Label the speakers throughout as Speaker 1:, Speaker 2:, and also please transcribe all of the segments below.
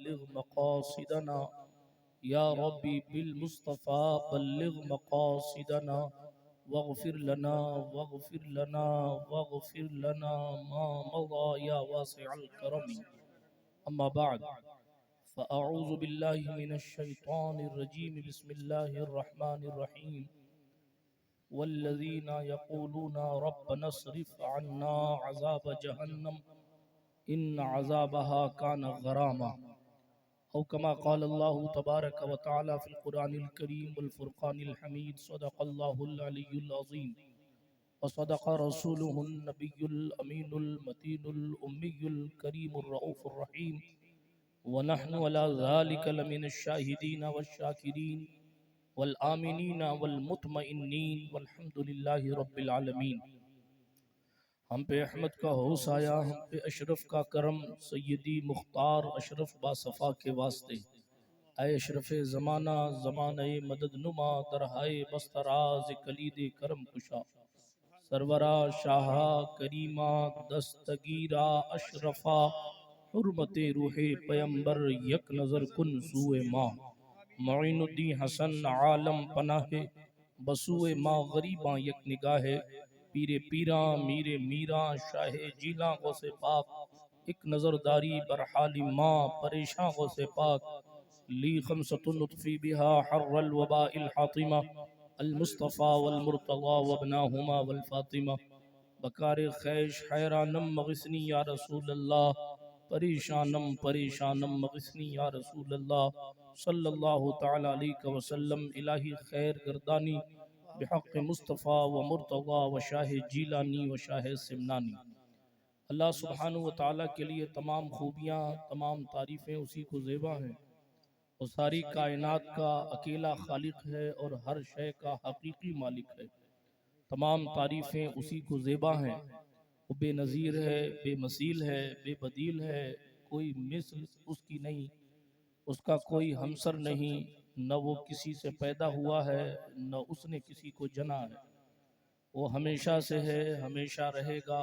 Speaker 1: बल्लिग मक़ासिदना या रब्बी बिल मुस्तफ़ा बल्लिग मक़ासिदना वग़फिर लना वग़फिर लना वग़फिर लना मा मज़ा या वासिअल करम। अम्मा बअद फ़अऊज़ु बिल्लाहि मिनश शैतानिर रजीम बिस्मिल्लाहिर रहमानिर रहीम वल्लज़ीना यक़ूलूना रब्बना स्रिफ़ अन्ना अज़ाब जहन्नम इन्न अज़ाबहा कान गरामा औ कमा क़ाल अल्लाहु तबारक व तआला फ़िल क़ुरआनिल करीम वल फ़ुरक़ानिल हमीद सदक़ल्लाहुल अलियुल अज़ीम व सदक़ रसूलुहुन नबियुल अमीनुल मतीनुल उम्मियुल करीमुर रऊफ़ुर रहीम व नहनु अला ज़ालिका लमिनश शाहिदीन वश्शाकिरीन वल आमिनीन वल मुतमइन्नीन वल्हम्दुलिल्लाहि रब्बिल आलमीन। हम पे अहमद का होश आया, हम पे अशरफ का करम, सैयदी मुख्तार अशरफ बासफ़ा के वास्ते। ऐ अशरफ ज़माना ज़माने मदद नुमा दरहाए बस्तराज कलीद करम कुशा सरवरा शाहा करीमा दस्तगीरा अशरफा हुर्मते रूहे पैम्बर यक नज़र कुन सूए माँ मोइनुद्दीन हसन आलम पनाहे बसूए माँ गरीबा यक निगाहे पीरे पीरा मीरे मीरा शाहे जीला गौसे पाक एक नजरदारी बरहाली माँ परेशान गौसे पाक ली खमसतुन लुत्फी बिहा हर्रल वबाइल हातिमा अल मुस्तफ़ा वल मुर्तज़ा वबनाहुमा वल फातिमा बकार खैश हैरानम मगसनी या रसूल अल्लाह परेशानम परेशानम मगसनी या रसूल अल्लाह सल्लल्लाहु तआला अलैहि वसल्लम इलाही खैर गर्दानी बिहक़ मुस्तफ़ा व मुर्तज़ा व शाह जीलानी व शाह सिमनानी। अल्लाह सुब्हानहु व तआला के लिए तमाम खूबियाँ तमाम तारीफ़ें उसी को ज़ेबा हैं। वो सारी कायनात का अकेला खालिक है और हर शय का हकीकी मालिक है। तमाम तारीफ़ें उसी को ज़ेबा हैं। वो बेनज़ीर है, बेमसील है, बेबदील है, कोई मिस्ल उसकी नहीं, उसका कोई हमसर नहीं, न वो किसी से पैदा हुआ है न उसने किसी को जना है। वो हमेशा से है, हमेशा रहेगा।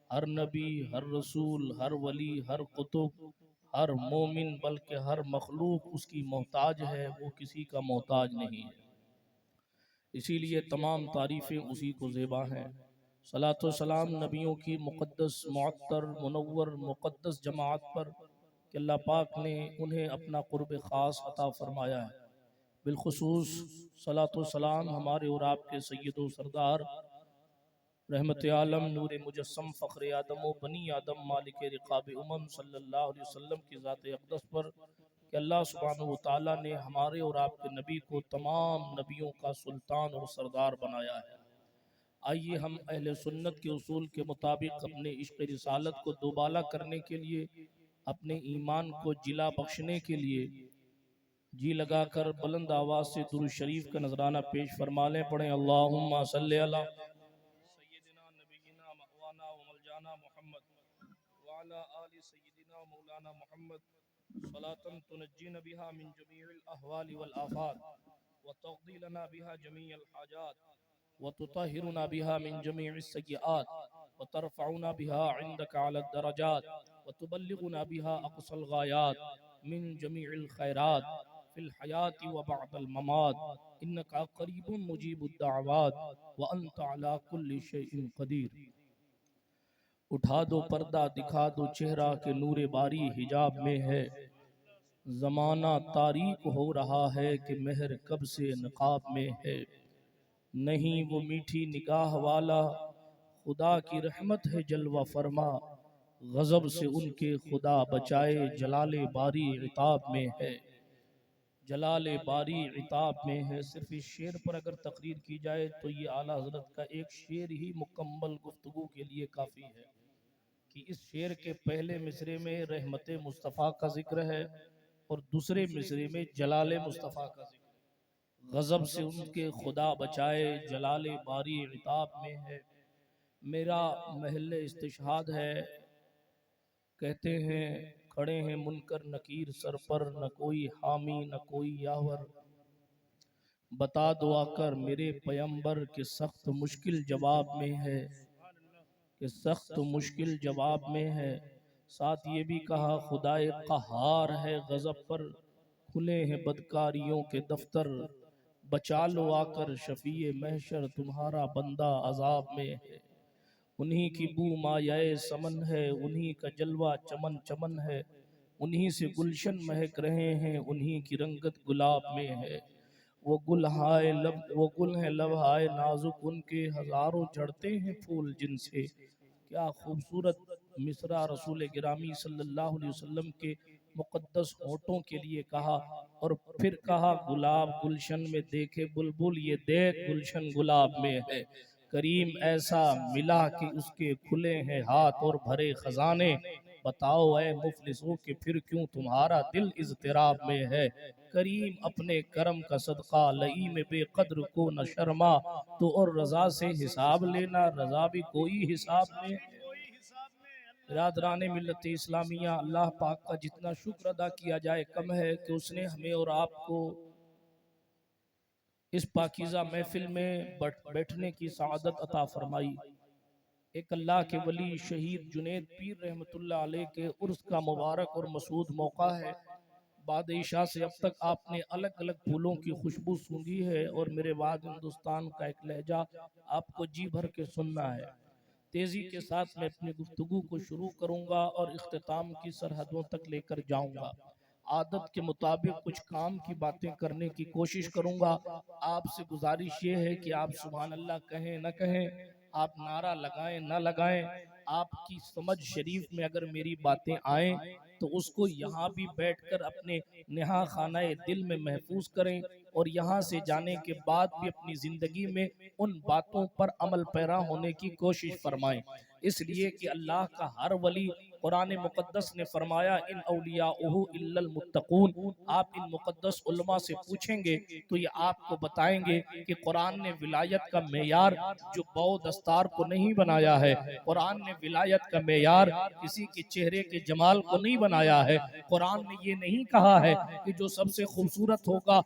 Speaker 1: हर नबी, हर रसूल, हर वली, हर कुतुब, हर मोमिन बल्कि हर मखलूक उसकी मोहताज है, वो किसी का मोहताज नहीं है। इसीलिए तमाम तारीफ़ें उसी को ज़ेबा हैं। सलातो सलाम नबियों की मुक़द्दस मुअत्तर मुनव्वर मुक़द्दस जमात पर कि अल्लाह पाक ने उन्हें अपना क़ुर्ब ख़ास अता फ़रमाया है। बिलखुसूस सलातो सलाम हमारे और आपके सैयदो सरदार रहमत आलम नूर मुजस्सम फ़ख्र आदम व बनी आदम मालिक रिक़ाब उमम सल्लल्लाहु अलैहि वसल्लम की ज़ात अक़दस पर कि अल्लाह सुब्हानहु व तआला ने हमारे और आपके नबी को तमाम नबियों का सुल्तान और सरदार बनाया है। आइए हम अहले सुन्नत के उसूल के मुताबिक अपने इश्क़ रिसालत को दोबाला करने के लिए, अपने ईमान को जिला बख्शने के लिए जी लगाकर बुलंद आवाज़ से दुरूद शरीफ का नजराना पेश फरमा लें। पढ़ें अल्लाहुम्मा सल्लि अला सय्यिदिना नबिय्यिना मौलाना व मौलाना मुहम्मद व अला आलि सय्यिदिना मौलाना मुहम्मद सलातन तुनज्जीना बिहा मिन जमीइल अहवालि वल आफात व तक़दी लना बिहा जमीअल हाजात व तुतहिरुना बिहा मिन जमीइस सय्यिआत व तरफ़उना बिहा इंदका अला दरजात व तुबल्लिगुना बिहा अक़सल गायात मिन जमीइल खैरात फिल हयाती व बअदल ममात इन्नका क़रीबुन मुजीबुद दअवात व अंत अला कुल्लि शैइन क़दीर। उठा दो पर्दा दिखा दो चेहरा के नूरे बारी हिजाब में है। ज़माना तारीक हो रहा है कि मेहर कब से नक़ाब में है। नहीं वो मीठी निगाह वाला खुदा की रहमत है जलवा फरमा, गज़ब से उनके खुदा बचाए जलाले बारी इताब में है। जलाले बारी इताब में है। सिर्फ इस शेर पर अगर तकरीर की जाए तो ये आला हज़रत का एक शेर ही मुकम्मल गुफ्तगू के लिए काफ़ी है कि इस शेर के पहले मिसरे में रहमत मुस्तफ़ा का जिक्र है और दूसरे मिसरे में जलाले मुस्तफ़ा का जिक्र है। गज़ब से उनके खुदा बचाए जलाले बारी इताब में है। मेरा महल इस्तिशहाद है, कहते हैं खड़े हैं मुनकर नकीर सर पर, न कोई हामी न कोई यावर। बता दो आकर मेरे पैगंबर के सख्त मुश्किल जवाब में है, कि सख्त मुश्किल जवाब में है। साथ ये भी कहा खुदाए कहार है गजब पर, खुले हैं बदकारियों के दफ्तर, बचा लो आकर शफीए महशर, तुम्हारा बंदा अजाब में है। उन्हीं की बू मायाए समन है, उन्हीं का जलवा चमन चमन है, उन्हीं से गुलशन महक रहे हैं, उन्हीं की रंगत गुलाब में है। वो गुल है लब हाय नाजुक, उनके हजारों झड़ते हैं फूल जिनसे। क्या खूबसूरत मिसरा रसूल गिरामी सल्लल्लाहु अलैहि वसल्लम के मुकद्दस होठों के लिए कहा। और फिर कहा गुलाब गुलशन में देखे बुलबुल, ये देख गुलशन गुलाब में है। करीम ऐसा मिला कि उसके खुले हैं हाथ और भरे खजाने। बताओ ऐ मुफलिसों के फिर क्यों तुम्हारा दिल इज़्तिराब में है। करीम अपने करम का सदका लई में बेकद्र को न शर्मा, तो और रजा से हिसाब लेना, रजा भी कोई हिसाब में। बिरादरान मिल्लत इस्लामिया, अल्लाह पाक का जितना शुक्र अदा किया जाए कम है कि उसने हमें और आपको इस पाकीज़ा महफिल में बैठने की सआदत अता फरमाई। एक अल्लाह के वली शहीद जुनैद पीर रहमतुल्लाह अलैह के उर्स का मुबारक और मसूद मौका है। बाद ईशा से अब तक आपने अलग अलग फूलों की खुशबू सूंघी है और मेरे बाद हिंदुस्तान का एक लहजा आपको जी भर के सुनना है। तेजी के साथ मैं अपनी गुफ्तगू को शुरू करूंगा और इख्तिताम की सरहदों तक लेकर जाऊंगा। आदत के मुताबिक कुछ काम की बातें करने की कोशिश करूंगा। आपसे गुजारिश ये है कि आप सुभान अल्लाह कहें न कहें, आप नारा लगाएं न लगाएं, आपकी समझ शरीफ में अगर मेरी बातें आएं तो उसको यहाँ भी बैठकर अपने नेहा खानाए दिल में महफूज करें और यहाँ से जाने के बाद भी अपनी जिंदगी में उन बातों पर अमल पैरा होने की कोशिश फरमाएं। इसलिए कि अल्लाह का हर वली, कुरान मुकद्दस ने फरमाया इन औलियाउहु इल्लल मुत्तकून। आप इन मुकद्दस उलमा से पूछेंगे तो ये आपको बताएंगे कि कुरान ने विलायत का मेयार जो बौ दस्तार को नहीं बनाया है, कुरान ने विलायत का मेयार किसी के चेहरे के जमाल को नहीं बनाया है। कुरान ने ये नहीं कहा है कि जो सबसे खूबसूरत होगा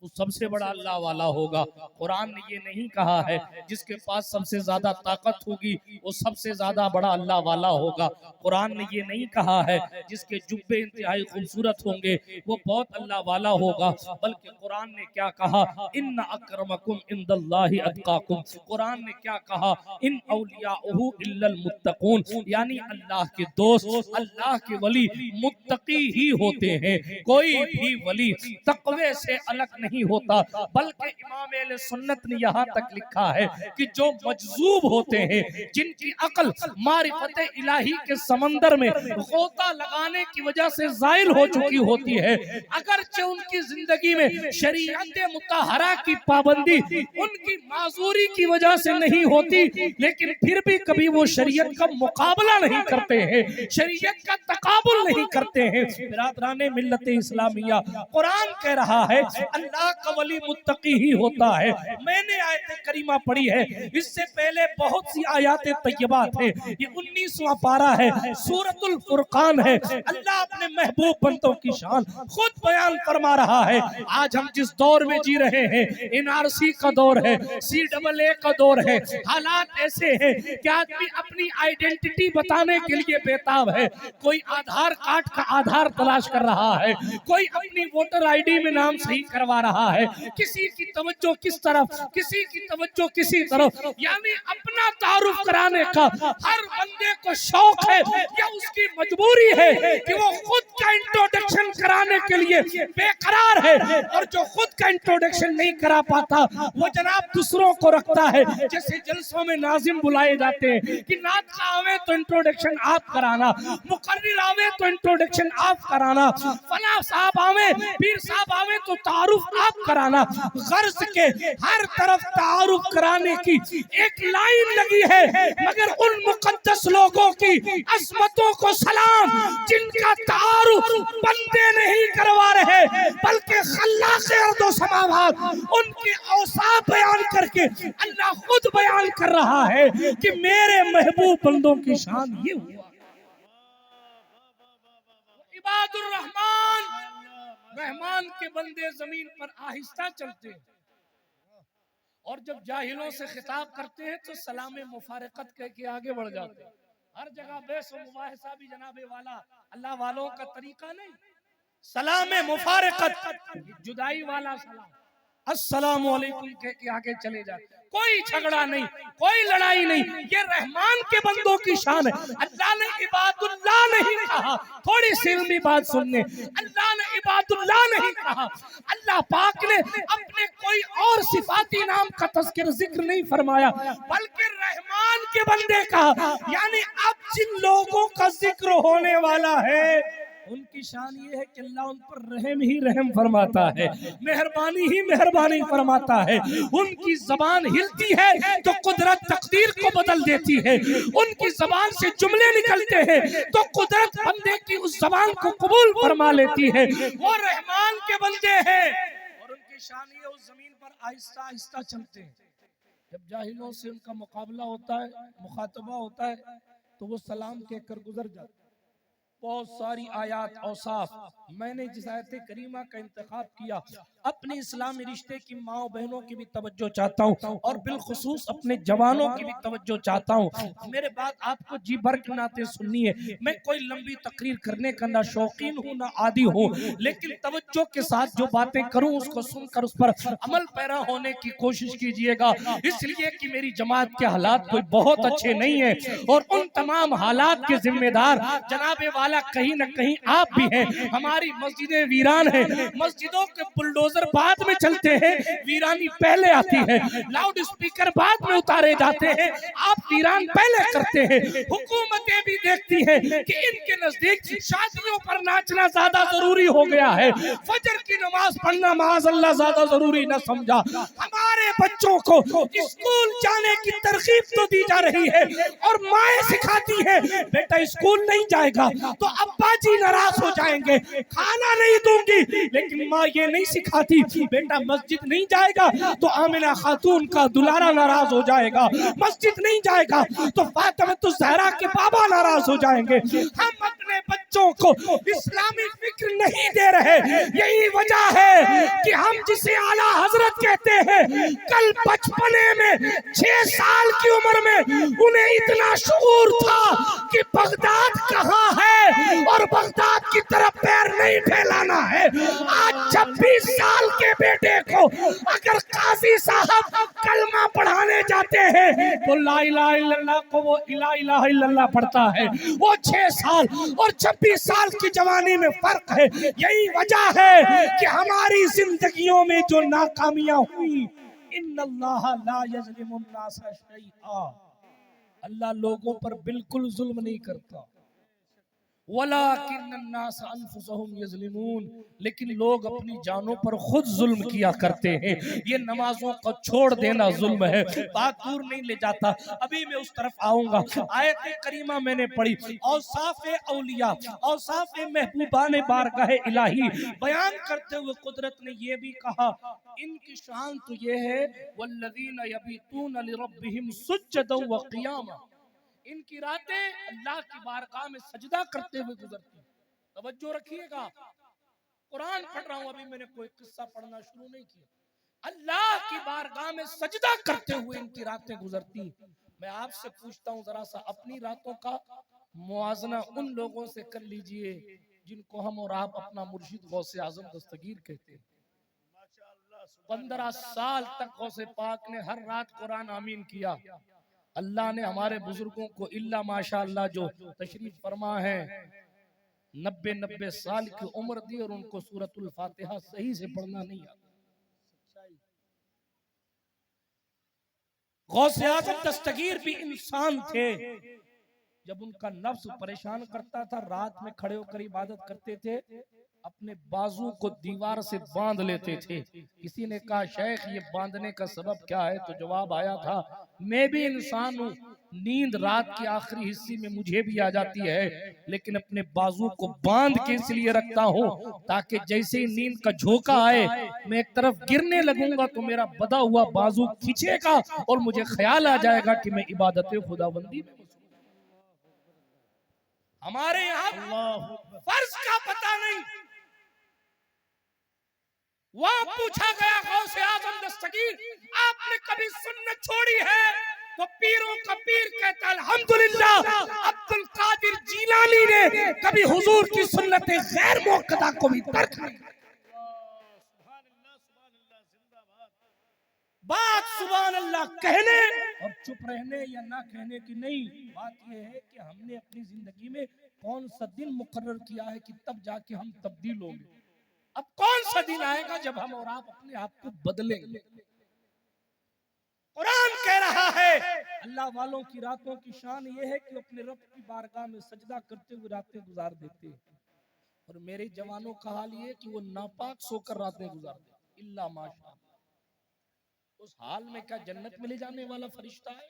Speaker 1: वो सबसे बड़ा अल्लाह वाला होगा। कुरान ने ये नहीं कहा है जिसके पास सबसे ज्यादा ताकत होगी वो सबसे ज्यादा बड़ा अल्लाह वाला होगा। कुरान ने ये नहीं कहा है जिसके जुब्बे इंतहाई खूबसूरत होंगे वो बहुत अल्लाह वाला होगा। बल्कि कुरान ने क्या कहा, इन्ना अक्रमकुम इंदल्लाहि अत्काकुम। कुरान ने क्या कहा, इन औलियाउहु इल्लल मुत्तकून, यानी अल्लाह के दोस्त, अल्लाह के वली मुत्तकी ही होते हैं। कोई भी वली तकवे से अलग नहीं होता। बल्कि इमाम अहले सुन्नत ने यहाँ तक लिखा है कि जो मजजूब होते हैं, जिनकी अकल मारिफत इलाही के समंदर में गोता लगाने की वजह से जायल हो चुकी होती है, अगरचे उनकी जिंदगी में शरीयत मुतहरा की पाबंदी उनकी माजूरी की वजह से नहीं होती, लेकिन फिर भी कभी वो शरीयत का मुकाबला नहीं करते हैं, शरीयत का तकाबुल नहीं करते हैं। बिरादराने मिल्लत इस्लामिया, कुरान कह रहा है अल्लाह का वली मुत्तकी ही होता है। मैंने आयत करीमा पढ़ी है, इससे पहले बहुत सी आयातें तैयबात है। ये 19वां पारा है, सूरतुल फुरकान है। अल्लाह अपने महबूब बंदों की शान खुद बयान फरमा रहा है। आज हम जिस दौर में जी रहे हैं, एनआरसी का दौर है, CAA का दौर है। हालात ऐसे हैं कि आदमी अपनी आइडेंटिटी बताने के लिए बेताब है। कोई आधार कार्ड का आधार तलाश कर रहा है, कोई अपनी वोटर आईडी में नाम सही करवा रहा है, किसी की तवज्जो किस तरफ, किसी की तवज्जो किसी तरफ, यानी अपना तारुफ कराने का हर बंदे को शौक है या उसकी मजबूरी है कि वो खुद का इंट्रोडक्शन कराने के लिए बेकरार है। और जो खुद का इंट्रोडक्शन नहीं करा पाता वो जनाब दूसरों को रखता है। जैसे जलसों में नाजिम बुलाए जाते हैं कि नात का आवे तो इंट्रोडक्शन आप कराना, मुकर्रिर आवे तो इंट्रोडक्शन आप कराना, फला साहब आवे, पीर साहब आवे तो तारुफ आप कराना। गर्ज के हर तरफ तारुफ कराने की एक लाइन लगी है, मगर उन मुकद्दस लोगों की अजमतों को सलाम जिनका तारुफ बंदे नहीं करवा रहे, बल्कि खल्लाक़ अर्दो समावात उनकी औसाफ बयान करके अल्लाह खुद बयान कर रहा है कि मेरे महबूब बंदों की शान ये हुआ। इबादुर रहमान, रहमान के बंदे जमीन पर आहिस्ता चलते हैं और जब जाहिलों से खिताब करते हैं तो सलाम मुफारकत कह के आगे बढ़ जाते हैं। हर जगह बेस व मुबाहिसा भी जनाबे वाला अल्लाह वालों का तरीका नहीं। सलाम मुफारकत जुदाई वाला सलाम, अस्सलामु अलैकुम कह के आगे चले जाते, कोई झगड़ा नहीं, कोई लड़ाई नहीं। ये रहमान के बंदों की शान है। अल्लाह ने इबादुल्लाह नहीं कहा, थोड़ी सी इल्मी बात सुनने, अल्लाह ने इबादुल्लाह नहीं कहा। अल्लाह पाक ने अपने कोई और सिफाती नाम का तज़किर जिक्र नहीं फरमाया, बल्कि रहमान के बंदे कहा। यानी अब जिन लोगों का जिक्र होने वाला है उनकी शान ये है कि अल्लाह उन पर रहम ही रहम फरमाता है, मेहरबानी ही मेहरबानी फरमाता है। उनकी जबान हिलती है तो कुदरत तकदीर को बदल देती है, उनकी जबान से जुमले निकलते हैं तो कुदरत बंदे की उस जबान को कबूल फरमा लेती है। वो रहमान के बंदे हैं और उनकी शान ये उस जमीन पर आहिस्ता आहिस्ता चलते हैं। जब जाहिलों से उनका मुकाबला होता है, मुखातबा होता है, तो वो सलाम कहकर गुजर जाते हैं। बहुत सारी आयात औसाफ, मैंने जिस आयत करीमा का इंतखाब किया अपने इस्लामी रिश्ते की माओ बहनों की भी तवज्जो चाहता हूँ और बिलखुसूस अपने जवानों की भी तवज्जो चाहता हूँ। मेरे बात आपको जी भर के नाते सुननी है। मैं कोई लंबी तकरीर करने का ना शौकीन हूँ ना आदी हूँ, लेकिन तवज्जो के साथ जो बातें करूँ उसको सुनकर उस पर अमल पैरा होने की कोशिश कीजिएगा, इसलिए कि मेरी जमात के हालात कोई बहुत अच्छे नहीं है और उन तमाम हालात के जिम्मेदार जनाबे वाला कहीं न कहीं आप भी हैं। हमारी मस्जिदें वीरान हैं, मस्जिदों के बुलडोजर बाद में चलते हैं, वीरानी पहले आती है, लाउड स्पीकर बाद में उतारे जाते हैं, आप वीरान पहले करते हैं। हुकूमतें भी देखती हैं कि इनके नजदीक शादियों पर नाचना ज्यादा जरूरी हो गया है, फजर की नमाज पढ़ना माज़अल्लाह ज्यादा जरूरी न समझा। हमारे बच्चों को स्कूल जाने की तरकीब तो दी जा रही है और माएं सिखाती है बेटा स्कूल नहीं जाएगा तो अब्बा जी नाराज हो जाएंगे, खाना नहीं दूंगी, लेकिन माँ ये नहीं सिखाती बेटा मस्जिद नहीं जाएगा तो आमिना खातून का दुलारा नाराज हो जाएगा, मस्जिद नहीं जाएगा तो फातिमा तो ज़हरा के बाबा नाराज हो जाएंगे। हम अपने बच्चों को इस्लामी फिक्र नहीं दे रहे, यही वजह है कि हम जिसे आला हजरत कहते हैं कल बचपने में 6 साल की उम्र में उन्हें इतना शऊर था कि बगदाद कहाँ है और बगदाद की तरफ पैर नहीं फैलाना है। आज 26 साल के बेटे को अगर काजी साहब कलमा पढ़ाने जाते हैं तो ला इलाहा इल्लल्लाह को वो इला इलाहा इल्लल्लाह पढ़ता है। वो 6 साल और 26 साल की जवानी में फर्क है। यही वजह है कि हमारी जिंदगियों में जो नाकामियां हुई, इन्नल्लाह ला यज़लिमुन नासा शैआ, अल्लाह लोगों पर बिल्कुल जुल्म नहीं करता, वलाकिन्नन्नास अनफुसहुम यज़लिमून, लेकिन लोग अपनी जानों पर खुद जुल्म किया करते हैं। ये नमाजों को छोड़ देना जुल्म है। बात दूर नहीं ले जाता, अभी मैं उस तरफ आऊंगा। आयत करीमा मैंने पढ़ी, औसाफ़े औलिया, औसाफ़े महबूबाने बारगाह इलाही बयान करते हुए कुदरत ने ये भी कहा इनकी शान तो ये है वल्लज़ीना यबीतूना लिरब्बिहिम सुज्जदन व क़ियामा, इनकी रातें अल्लाह की बारगाह में सजदा करते हुए गुजरती हैं। तवज्जो रखिएगा, कुरान पढ़ रहा हूं, अभी मैंने कोई किस्सा पढ़ना शुरू नहीं किया। अल्लाह की बारगाह में सजदा करते हुए इनकी रातें गुजरती। मैं आपसे पूछता हूं जरा सा अपनी रातों का मुआजना उन लोगों से कर लीजिए जिनको हम और आप अपना मुर्शिद गौसे आजम दस्तगीर कहते हैं। 15 साल तक गौसे पाक ने हर रात कुरान आमीन किया। अल्लाह ने हमारे बुजुर्गों को इल्ला माशाअल्लाह जो तशरीफ फरमा है 90 साल की उम्र दी और उनको सूरतुल फातिहा सही से पढ़ना नहीं आता। गौसे आज़म दस्तगीर भी इंसान थे, जब उनका नफ्स परेशान करता था रात में खड़े होकर इबादत करते थे, अपने बाजू को दीवार से बांध लेते थे। किसी ने कहा शेख ये बांधने का सबब क्या है, तो जवाब आया था मैं भी इंसान हूँ, नींद रात के आखिरी हिस्से में मुझे भी आ जाती है, लेकिन अपने बाजू को बांध के इसलिए रखता हूँ ताकि जैसे ही नींद का झोंका आए मैं एक तरफ गिरने लगूंगा तो मेरा बदा हुआ बाजू खींचेगा और मुझे ख्याल आ जाएगा कि मैं इबादत खुदाबंदी में। हमारे यहाँ फर्ज का पता नहीं। वहां पूछा गया गौसे आजम दस्तगीर आपने कभी सुन्नत छोड़ी है, तो पीरों का पीर कहता है अल्हम्दुलिल्लाह अब्दुल कादिर जीलानी ने कभी हुजूर की सुन्नत गैर मुअक्कदा को भी तर्क नहीं किया। बात सुभान अल्लाह कहने और चुप रहने या ना कहने की नहीं, बात यह है कि हमने अपनी जिंदगी में कौन सा दिन मुकर्रर किया है कि तब जाके हम तब्दील होंगे। अब कौन सा दिन आएगा जब हम और आप अपने आप को बदलेंगे। कुरान कह रहा है अल्लाह वालों की रातों की शान ये है कि अपने रब की बारगाह में सजदा करते हुए रातें गुजार देते हैं, और मेरे जवानों का हाल ये कि वो नापाक सोकर रातें गुजारते हैं। इल्ला माशा, उस हाल में क्या जन्नत में ले जाने वाला फरिश्ता है?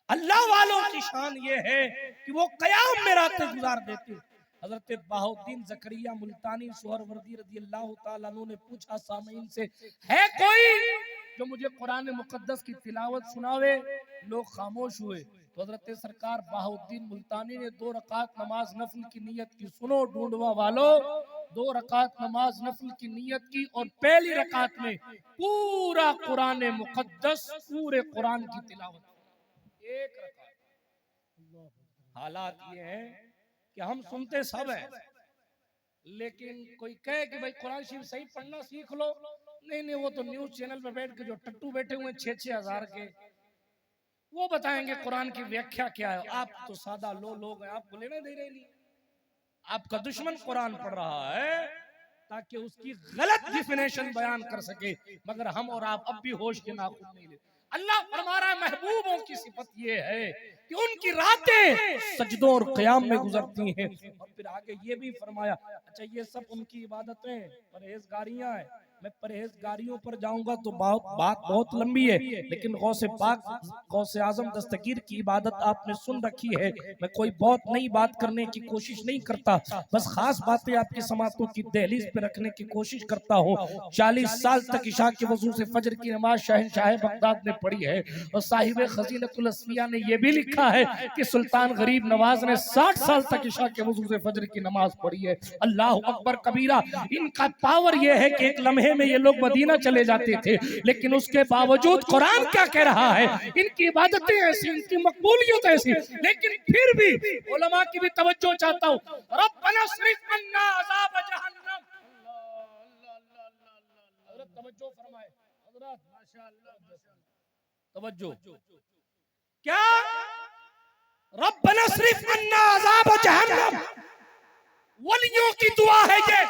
Speaker 1: अल्लाह वालों की शान ये है कि वो कयाम में रातें गुजार देते। हजरत बाहुद्दीन ज़करिया मुल्तानी सुहरवर्दी रज़ी अल्लाह ताला अन्हु ने पूछा सामीन से, है कोई जो मुझे कुरान मुकद्दस की तिलावत सुनावे? लोग खामोश हुए तो हजरत सरकार बाहुद्दीन मुल्तानी ने 2 रकात नमाज नफल की नियत की। सुनो ढूंढवा वालों, 2 रकात नमाज नफल की नियत की और पहली रकात में पूरा कुरान मुकद्दस पूरे कुरान की तिलावत, एक रकात। हालात ये हैं कि हम सुनते सब हैं, लेकिन कोई कहे कि भाई कुरान शरीफ सही पढ़ना सीख लो, नहीं वो तो न्यूज चैनल पर बैठ के जो टट्टू बैठे हुए 6-6 हजार के, वो बताएंगे कुरान की व्याख्या क्या है। आप तो सादा लोग हैं, आपको लेने दे रहे नहीं। आपका दुश्मन कुरान पढ़ रहा है ताकि उसकी गलत डिफिनेशन बयान कर सके, मगर हम और आप अब भी होश के नाखून नहीं लेते। अल्लाह फरमा रहा है महबूबों की सिफत ये है कि उनकी रातें सजदों और क़याम में गुजरती हैं। और फिर आगे ये भी फरमाया, अच्छा ये सब उनकी इबादतें परहेजगारियां हैं। मैं परहेजगारियों पर जाऊंगा तो बात बहुत लंबी है, लेकिन गौसे पाक गौसे आजम दस्तगीर की इबादत आपने सुन रखी है। मैं कोई बहुत नई बात करने की कोशिश नहीं करता, बस खास बातें आपकी समातों की दहलीज पे रखने की कोशिश करता हूँ। 40 साल तक इशा के वजू से फजर की नमाज शहनशाह बगदाद ने पढ़ी है, और साहिब खजीनतुल अस्फिया ने यह भी लिखा है कि सुल्तान गरीब नवाज ने 60 साल तक इशा के वजू से फजर की नमाज पढ़ी है। अल्लाह अकबर कबीरा। इनका पावर यह है कि एक लम्हे में ये लोग मदीना चले जाते थे, लेकिन उसके बावजूद कुरान क्या कह रहा है, इनकी इबादतें ऐसी, इनकी मकबूलियत ऐसी, लेकिन फिर भी उलमा की भी तवज्जो चाहता हूँ। रब्बना स्रिफ अन्ना अज़ाब जहन्नम। हज़रत तवज्जो फरमाए, हज़रत माशाअल्लाह तवज्जो। क्या? रब्बना स्रिफ अन्ना अज़ाब जहन्नम, वलियों की दुआ है ये,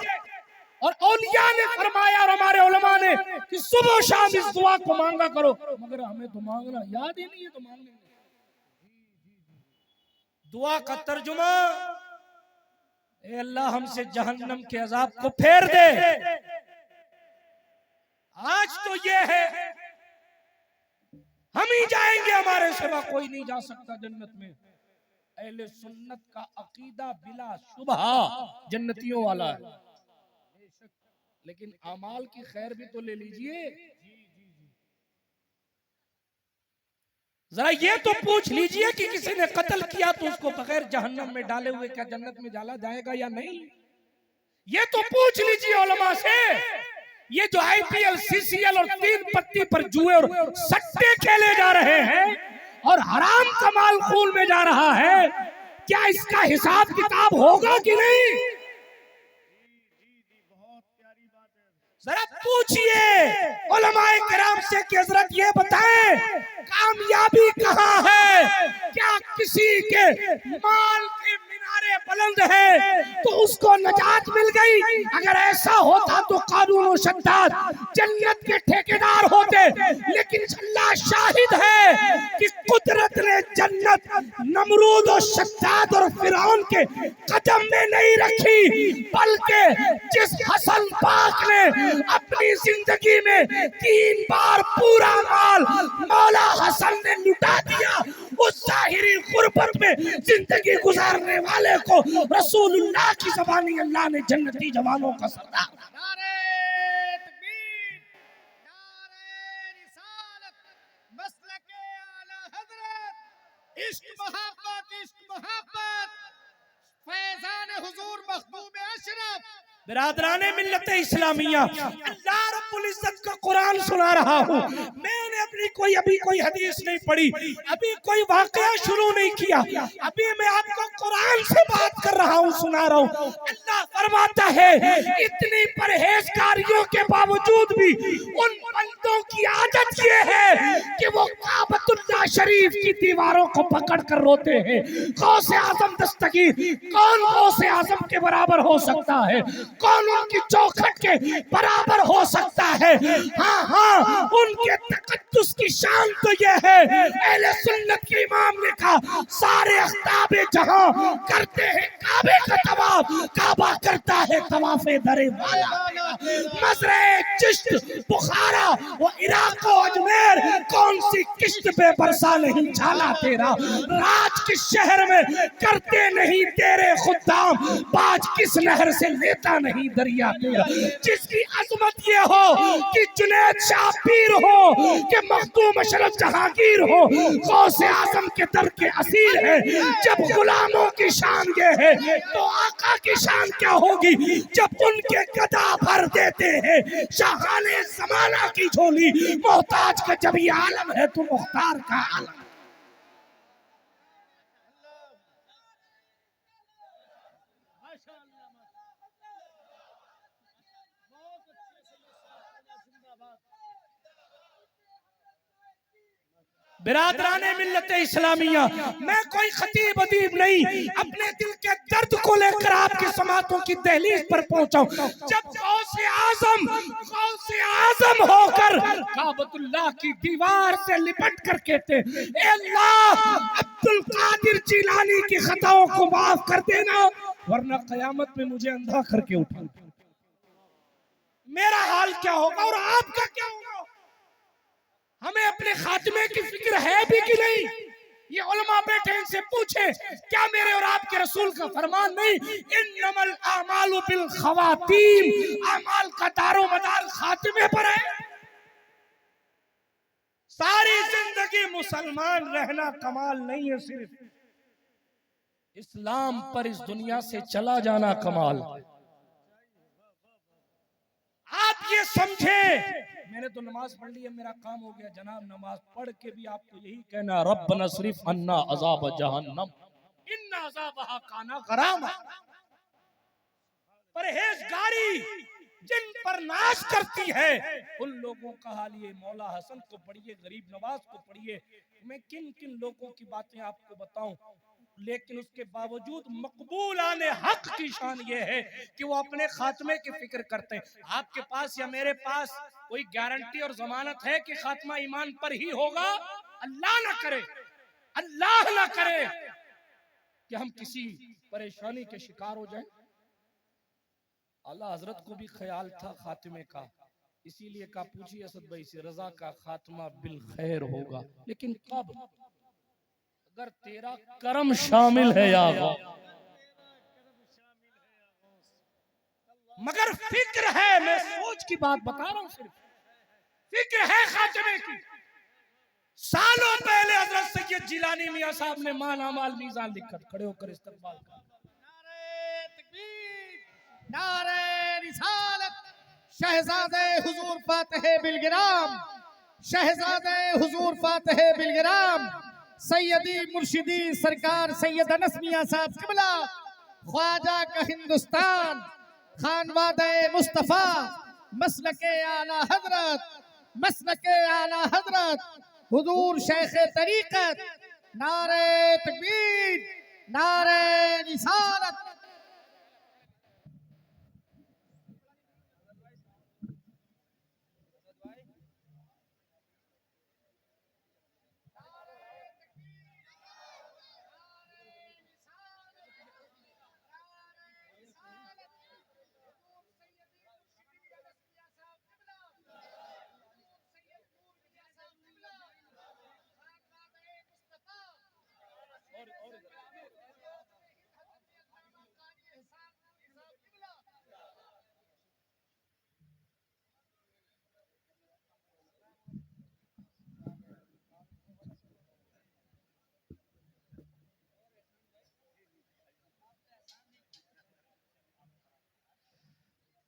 Speaker 1: और औलिया ने फरमाया और हमारे उलमा ने कि सुबह शाम इस दुआ को मांगा करो, मगर हमें तो मांगना याद ही नहीं है, तो मांगने दुआ का तर्जुमा, ए अल्लाह हमसे जहन्नम के अजाब को फेर दे। आज तो ये है हम ही जाएंगे, हमारे सिवा कोई नहीं जा सकता जन्नत में। अहले सुन्नत का अकीदा बिला शुबह जन्नतियों वाला है, लेकिन अमाल की खैर भी तो ले लीजिए। जरा ये तो पूछ लीजिए कि किसी ने कत्ल किया तो उसको बगैर जहन्नम में डाले हुए क्या जन्नत में डाला जाएगा या नहीं? ये तो पूछ लीजिए उलमा से। ये जो आईपीएल, सीसीएल और 3 पत्ती पर जुए और सट्टे खेले जा रहे हैं और हराम का माल खून में जा रहा है, क्या इसका हिसाब किताब होगा कि नहीं? जरा पूछिए उलमाए किराम से कि हजरत ये बताएं कामयाबी कहाँ है? क्या किसी के माल के मीनारे बुलंद है तो उसको नजात मिल गई? अगर ऐसा होता तो कारून और शद्दाद जन्नत के ठेकेदार होते, लेकिन अल्लाह शाहिद है कि कुदरत ने जन्नत नमरूद और शद्दाद और फिरौन के कदम में नहीं रखी, बल्कि जिस हसन पाक ने अपनी जिंदगी में 3 बार पूरा माल मौला हसन ने लुटा दिया, उस जाहिरी गुर्बत में जिंदगी गुजारने वाले को रसूलुल्लाह की ज़बानी अल्लाह ने जन्नती जवानों का सरदार। नारे तकबीर, नारे रिसालत, मसलके आला हज़रत, इश्क मोहब्बत, फैज़ान हुजूर मखदूम अशरफ। बिरादराने मिल्लत इस्लामिया, अल्लाह रब्बुल इज्जत का कुरान सुना रहा हूँ। मैंने अपने अपनी कोई अभी कोई हदीस नहीं पढ़ी, अभी कोई वाकया शुरू नहीं किया, अभी मैं आपको कुरान से बात कर रहा हूँ, सुना रहा हूँ। अल्लाह फरमाता है इतनी परहेजगारियों के बावजूद भी उन बंदों की आदत ये है कि वो काबतुल्लाह शरीफ की दीवारों को पकड़ कर रोते हैं। गौसे आजम दस्तगीर, कौन गौसे आजम के बराबर हो सकता है? कौन उनकी चौखट के बराबर हो सकता है? हाँ हाँ, उनके तकद्दुस की शान तो ये है, अहले सुन्नत के इमाम ने कहा सारे अख्ताबे जहां करते हैं काबे का तवाफ, काबा करता है तवाफे दरे वाला। मजरे चिश्त बुखारा वो इराक और अजमेर, कौन सी किश्त पे बरसा नहीं झाला तेरा। राज किस शहर में करते नहीं तेरे खुदाम, बाज किस नहर से लेता नहीं दरिया तेरा। जिसकी अजमत ये हो कि जुनैद शाह पीर हो, कि मखदूम अशरफ जहांगीर हो, गौसे आजम के दर के असीर है। जब गुलामों की शान ये है तो आका की शान क्या होगी जब उनके गदा भर देते हैं शाहाने जमाना की झोली। मोहताज का जब ये आलम है तो मुख्तार का आलम। बिरादराने मिल्लत इस्लामिया, मैं कोई खतीब अदीब नहीं, अपने दिल के दर्द को लेकर आपकी समातों की दहलीज पर पहुंचा हूं। जब गौसे आजम होकर काबतुल्लाह की दीवार से लिपट कर कहते ए अल्लाह अब्दुल कादिर जिलानी की खताओं को माफ कर देना, वरना कयामत में मुझे अंधा करके उठा, मेरा हाल क्या होगा और आपका क्या होगा? हमें अपने खात्मे की फिक्र है भी कि नहीं? ये उलमा बैठे, इनसे पूछे क्या मेरे और आपके रसूल का फरमान नहीं, इन्नमल आमालु बिल खवातीम, अमाल का दारो मदार खात्मे पर है। सारी जिंदगी मुसलमान रहना कमाल नहीं है, सिर्फ इस्लाम पर इस दुनिया से चला जाना कमाल। आप ये समझे मैंने तो नमाज पढ़ ली है, मेरा काम हो गया जनाब। नमाज पढ़ के भी आपको यही कहना रब्बना सरिफ अन्ना अज़ाब जहन्नम इन्ना अज़ाबहा काना गरामा। परहेजगारी जिन पर नाश करती है उन लोगों का हाल ये। मौला हसन को पढ़िए, गरीब नवाज को पढ़िए, मैं किन किन लोगों की बातें आपको बताऊं, लेकिन उसके बावजूद मकबूल आने हक की शान ये है कि वो अपने खात्मे की फिक्र करते हैं। आपके पास या मेरे पास कोई गारंटी और जमानत है कि खात्मा ईमान पर ही होगा? अल्लाह ना करे, अल्लाह ना करे कि हम किसी परेशानी के शिकार हो जाएं। आला हजरत को भी ख्याल था खात्मे का, इसीलिए कहा पूछिए असद भाई से, रजा का खात्मा बिल खैर होगा, लेकिन कब? अगर तेरा करम शामिल है या मगर फिक्र है, मैं सोच की बात बता रहा हूं, सिर्फ फिक्र है खात्मे की। सालों पहले हजरत सैयद जिलानी मियां साहब ने मान अमाल मीज़ान लिखा, खड़े होकर इस्तकबाल कर।
Speaker 2: नारे तकबीर, नारे रिसालत, शहजादे हुजूर फातिह बिलगिराम, शहजादे हुजूर फातिह बिलगिराम, सैयदी मुर्शिदी सरकार सैयद अनस मियां साहब किबला, ख्वाजा का हिंदुस्तान, खानवादे मुस्तफा, मसलके आला हजरत, मसलके आला हजरत हुजूर शेख तरीकत, नारे तकबीर, नारे रिसालत।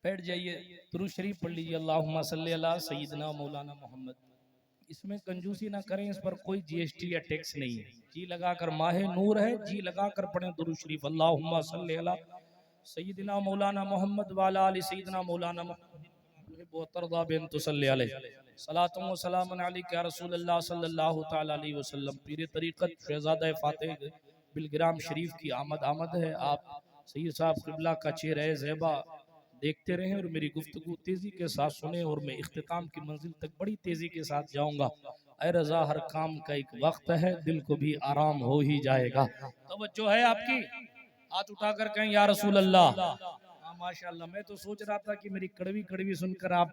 Speaker 1: बैठ जाइए, दुरूद शरीफ पढ़ लीजिए, अल्लाहुम्मा सल्ली अला सय्यिदना मौलाना मोहम्मद। इसमें कंजूसी ना करें, इस पर कोई जीएसटी या टैक्स नहीं है। जी लगाकर माहे नूर है, जी लगाकर पढ़ें दुरूद शरीफ, अल्लाहुम्मा सल्ली अला सय्यिदिना मौलाना मोहम्मद वाला अली सय्यिदिना मौलाना सलातुम व सलामुन अलैका या रसूल अल्लाह सल्लल्लाहु तआला अलैहि वसल्लम। पीर तरीक़त शहज़ादा फातिह बिलग्राम शरीफ की आमद है। आप सैयद साहब क़िबला का चेहरा ज़ेबा देखते रहें और मेरी गुफ्तगू तेजी के साथ सुने, और मैं इख्तिताम की मंजिल तक बड़ी तेजी के साथ जाऊंगा। ऐ रज़ा, हर काम का एक वक्त है, दिल को भी आराम हो ही जाएगा। तवज्जो है आपकी? हाथ उठाकर कहें या रसूल अल्लाह। माशाअल्लाह, मैं तो सोच रहा था कि मेरी कड़वी कड़वी सुनकर आप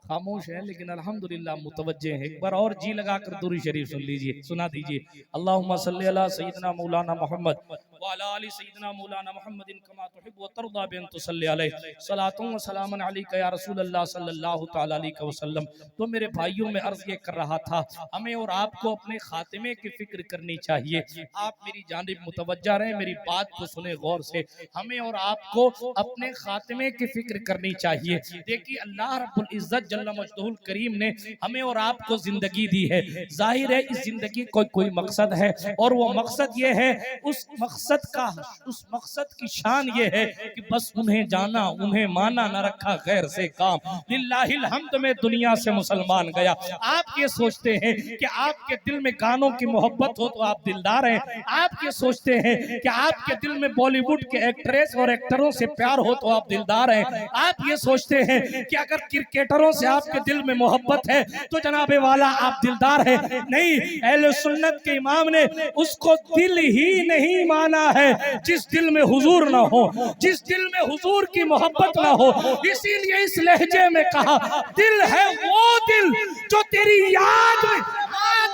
Speaker 1: खामोश है, लेकिन अल्हम्दुलिल्लाह मुतवज्जे हैं। एक बार और जी लगाकर दुरूद शरीफ सुन लीजिए, सुना दीजिए। अल्लाहुम्मा सल्ली अला सय्यिदिना मौलाना मोहम्मद व अला आलि सय्यिदिना मौलाना मुहम्मदिन कमा तुहिब्बु व तर्दा बिन तुसल्ली अलैहि सलातुन व सलामुन अलैका या रसूल अल्लाह सल्लल्लाहु तआला अलैहि वसल्लम। तो मेरे भाइयों, में अर्ज ये कर रहा था, हमें और आपको अपने खातिमे की फिक्र करनी चाहिए। आप मेरी जानिब मुतवज्जा रहें, मेरी बात को सुने गौर से। हमें और आपको अपने खातिमे की फिक्र करनी चाहिए। देखिए, अल्लाह रब्बुल इज्जत जल्ल मजदूल करीम ने हमें और आपको जिंदगी दी है। जाहिर है इस जिंदगी को कोई मकसद है, और वो मकसद ये है, उस मकसद की शान ये है कि बस उन्हें जाना, उन्हें माना, न रखा गैर से काम। लिल्लाहिल हम्द में दुनिया से मुसलमान गया। आप ये सोचते हैं कि आपके दिल में गानों की मोहब्बत हो तो आप दिलदार हैं। आप ये सोचते हैं कि आपके दिल में बॉलीवुड के एक्ट्रेस और एक्टरों से प्यार हो तो आप दिलदार हैं। आप ये सोचते हैं कि अगर क्रिकेटरों से आपके दिल में मोहब्बत है तो जनाबे वाला आप दिलदार हैं। नहीं, अहले सुन्नत के इमाम ने उसको दिल ही नहीं माना है जिस दिल में हुजूर ना हो, जिस दिल में हुजूर की मोहब्बत ना हो। इसीलिए इस लहजे में कहा, दिल है वो दिल जो तेरी याद में,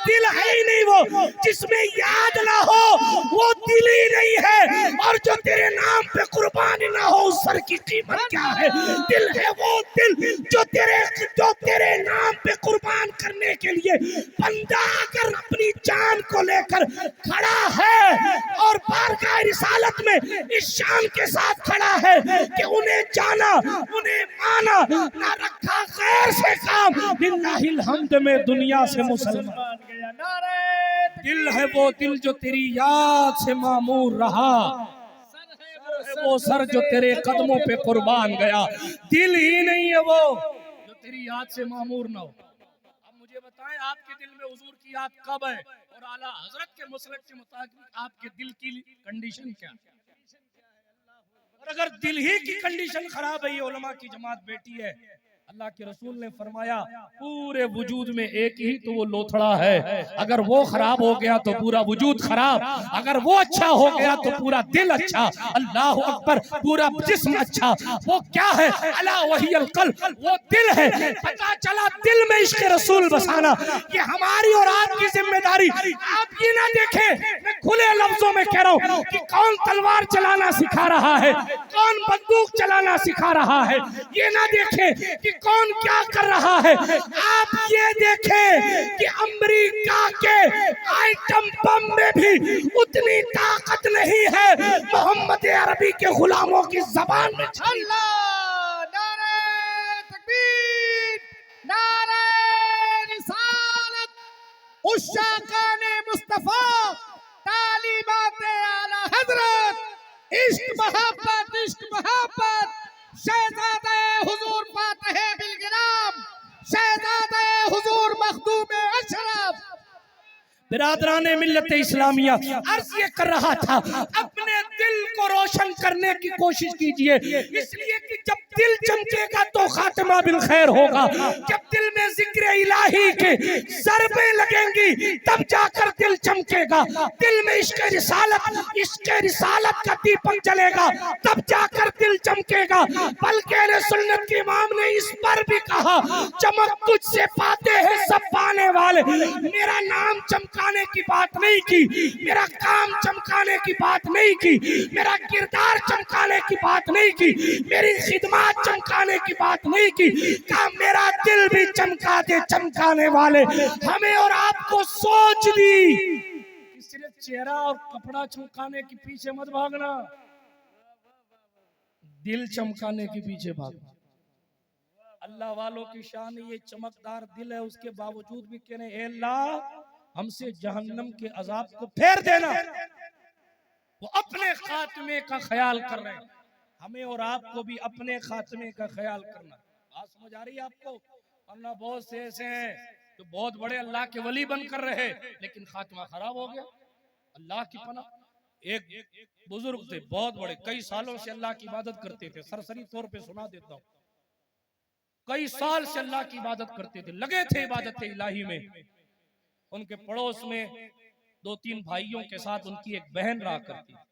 Speaker 1: दिल है ही नहीं वो जिसमें याद ना हो, वो दिल ही नहीं है। और जो तेरे नाम पे कुर्बानी ना हो, उस सर की कीमत क्या है? दिल है वो दिल जो तेरे नाम पे कुर्बान करने के लिए बंदा अगर अपनी जान को लेकर खड़ा है और बारगाह रिसालत में इस शान के साथ खड़ा है कि उन्हें जाना, उन्हें माना, ना रखा गैर से काम। लिल्लाहिल हम्द में दुनिया से मुसलमान गया। नारे दिल है वो दिल जो तेरी याद से मामूर रहा, वो सर जो तेरे कदमों पे कुर्बान गया। दिल ही नहीं है वो जो तेरी याद से मामूर ना हो। अब मुझे बताएं, आपके दिल में हुजूर की याद कब है, और आला हजरत के मसलक के मुताबिक आपके दिल की कंडीशन क्या है? और अगर दिल ही की कंडीशन खराब है, ये उलमा की जमात बैठी है। अल्लाह के रसूल ने फरमाया, पूरे वजूद में एक ही तो वो लोथड़ा है, अगर वो खराब हो गया तो पूरा वजूद खराब, अगर वो अच्छा हो गया तो पूरा दिल अच्छा। अल्लाह अकबर, पूरा जिस्म अच्छा। वो क्या है? अला वहियल कल्ब, वो दिल है। पता चला दिल में इश्क रसूल बसाना ये हमारी और आपकी जिम्मेदारी। आप ये ना देखें, मैं खुले लफ्जों में कह रहा हूँ कि कौन तलवार चलाना सिखा रहा है, कौन बंदूक चलाना सिखा रहा है। ये ना देखें कि कौन क्या कर रहा है। आप ये देखें कि अमेरिका के आइटम बम में भी उतनी ताकत नहीं है मोहम्मद अरबी के गुलामों की जबान में।
Speaker 2: अल्लाह, नारे तकबीर, नारे रिसालत, उश्शाकाने मुस्तफा, तालीमाते आला हजरत, इश्क मोहब्बत, शहजादे हुजूर फातिह बिलगिराम, शहजादे हुजूर मखदूम अशरफ।
Speaker 1: बिरादराने मिल्लत इस्लामिया, अर्ज ये कर रहा था, अपने दिल को रोशन करने की कोशिश कीजिए, इसलिए कि जब दिल चमकेगा तो खातिमा बिल खैर होगा। जब दिल में जिक्र इलाही के ज़रबे लगेंगी तब जाकर दिल चमकेगा। दिल में इश्क रिसालत का दीपक जलेगा तब जाकर दिल चमकेगा। बल्कि अहले सुन्नत के इमाम ने इस पर भी कहा, चमक तुझसे पाते हैं सब पाने वाले। मेरा नाम चमकाने की बात नहीं की, मेरा काम चमकाने की बात नहीं की, मेरा किरदार चमकाने की बात नहीं की, मेरी खिदमत चमकाने की बात नहीं की। कहा मेरा दिल भी चमका दे चमकाने वाले। हमें और आपको सोच दी, सिर्फ चेहरा और कपड़ा चमकाने के पीछे मत भागना, दिल चमकाने के पीछे भागना। अल्लाह वालों की शान ये चमकदार दिल है, उसके बावजूद भी कह रहे हैं, अल्लाह हमसे जहन्नम के अजाब को फेर देना। वो अपने खात्मे का ख्याल कर रहे हैं, हमें और आपको भी अपने खात्मे का ख्याल करना। बात समझ आ रही है आपको? वरना बहुत से ऐसे हैं जो बहुत बड़े अल्लाह के वली बनकर रहे लेकिन खात्मा खराब हो गया। अल्लाह की पनाह। एक बुजुर्ग थे बहुत बड़े, कई सालों से अल्लाह की इबादत करते थे, सरसरी तौर पे सुना देता हूँ। कई साल से अल्लाह की इबादत करते थे, लगे थे इबादत इलाही में। उनके पड़ोस में 2-3 भाइयों के साथ उनकी एक बहन रहा करती थी।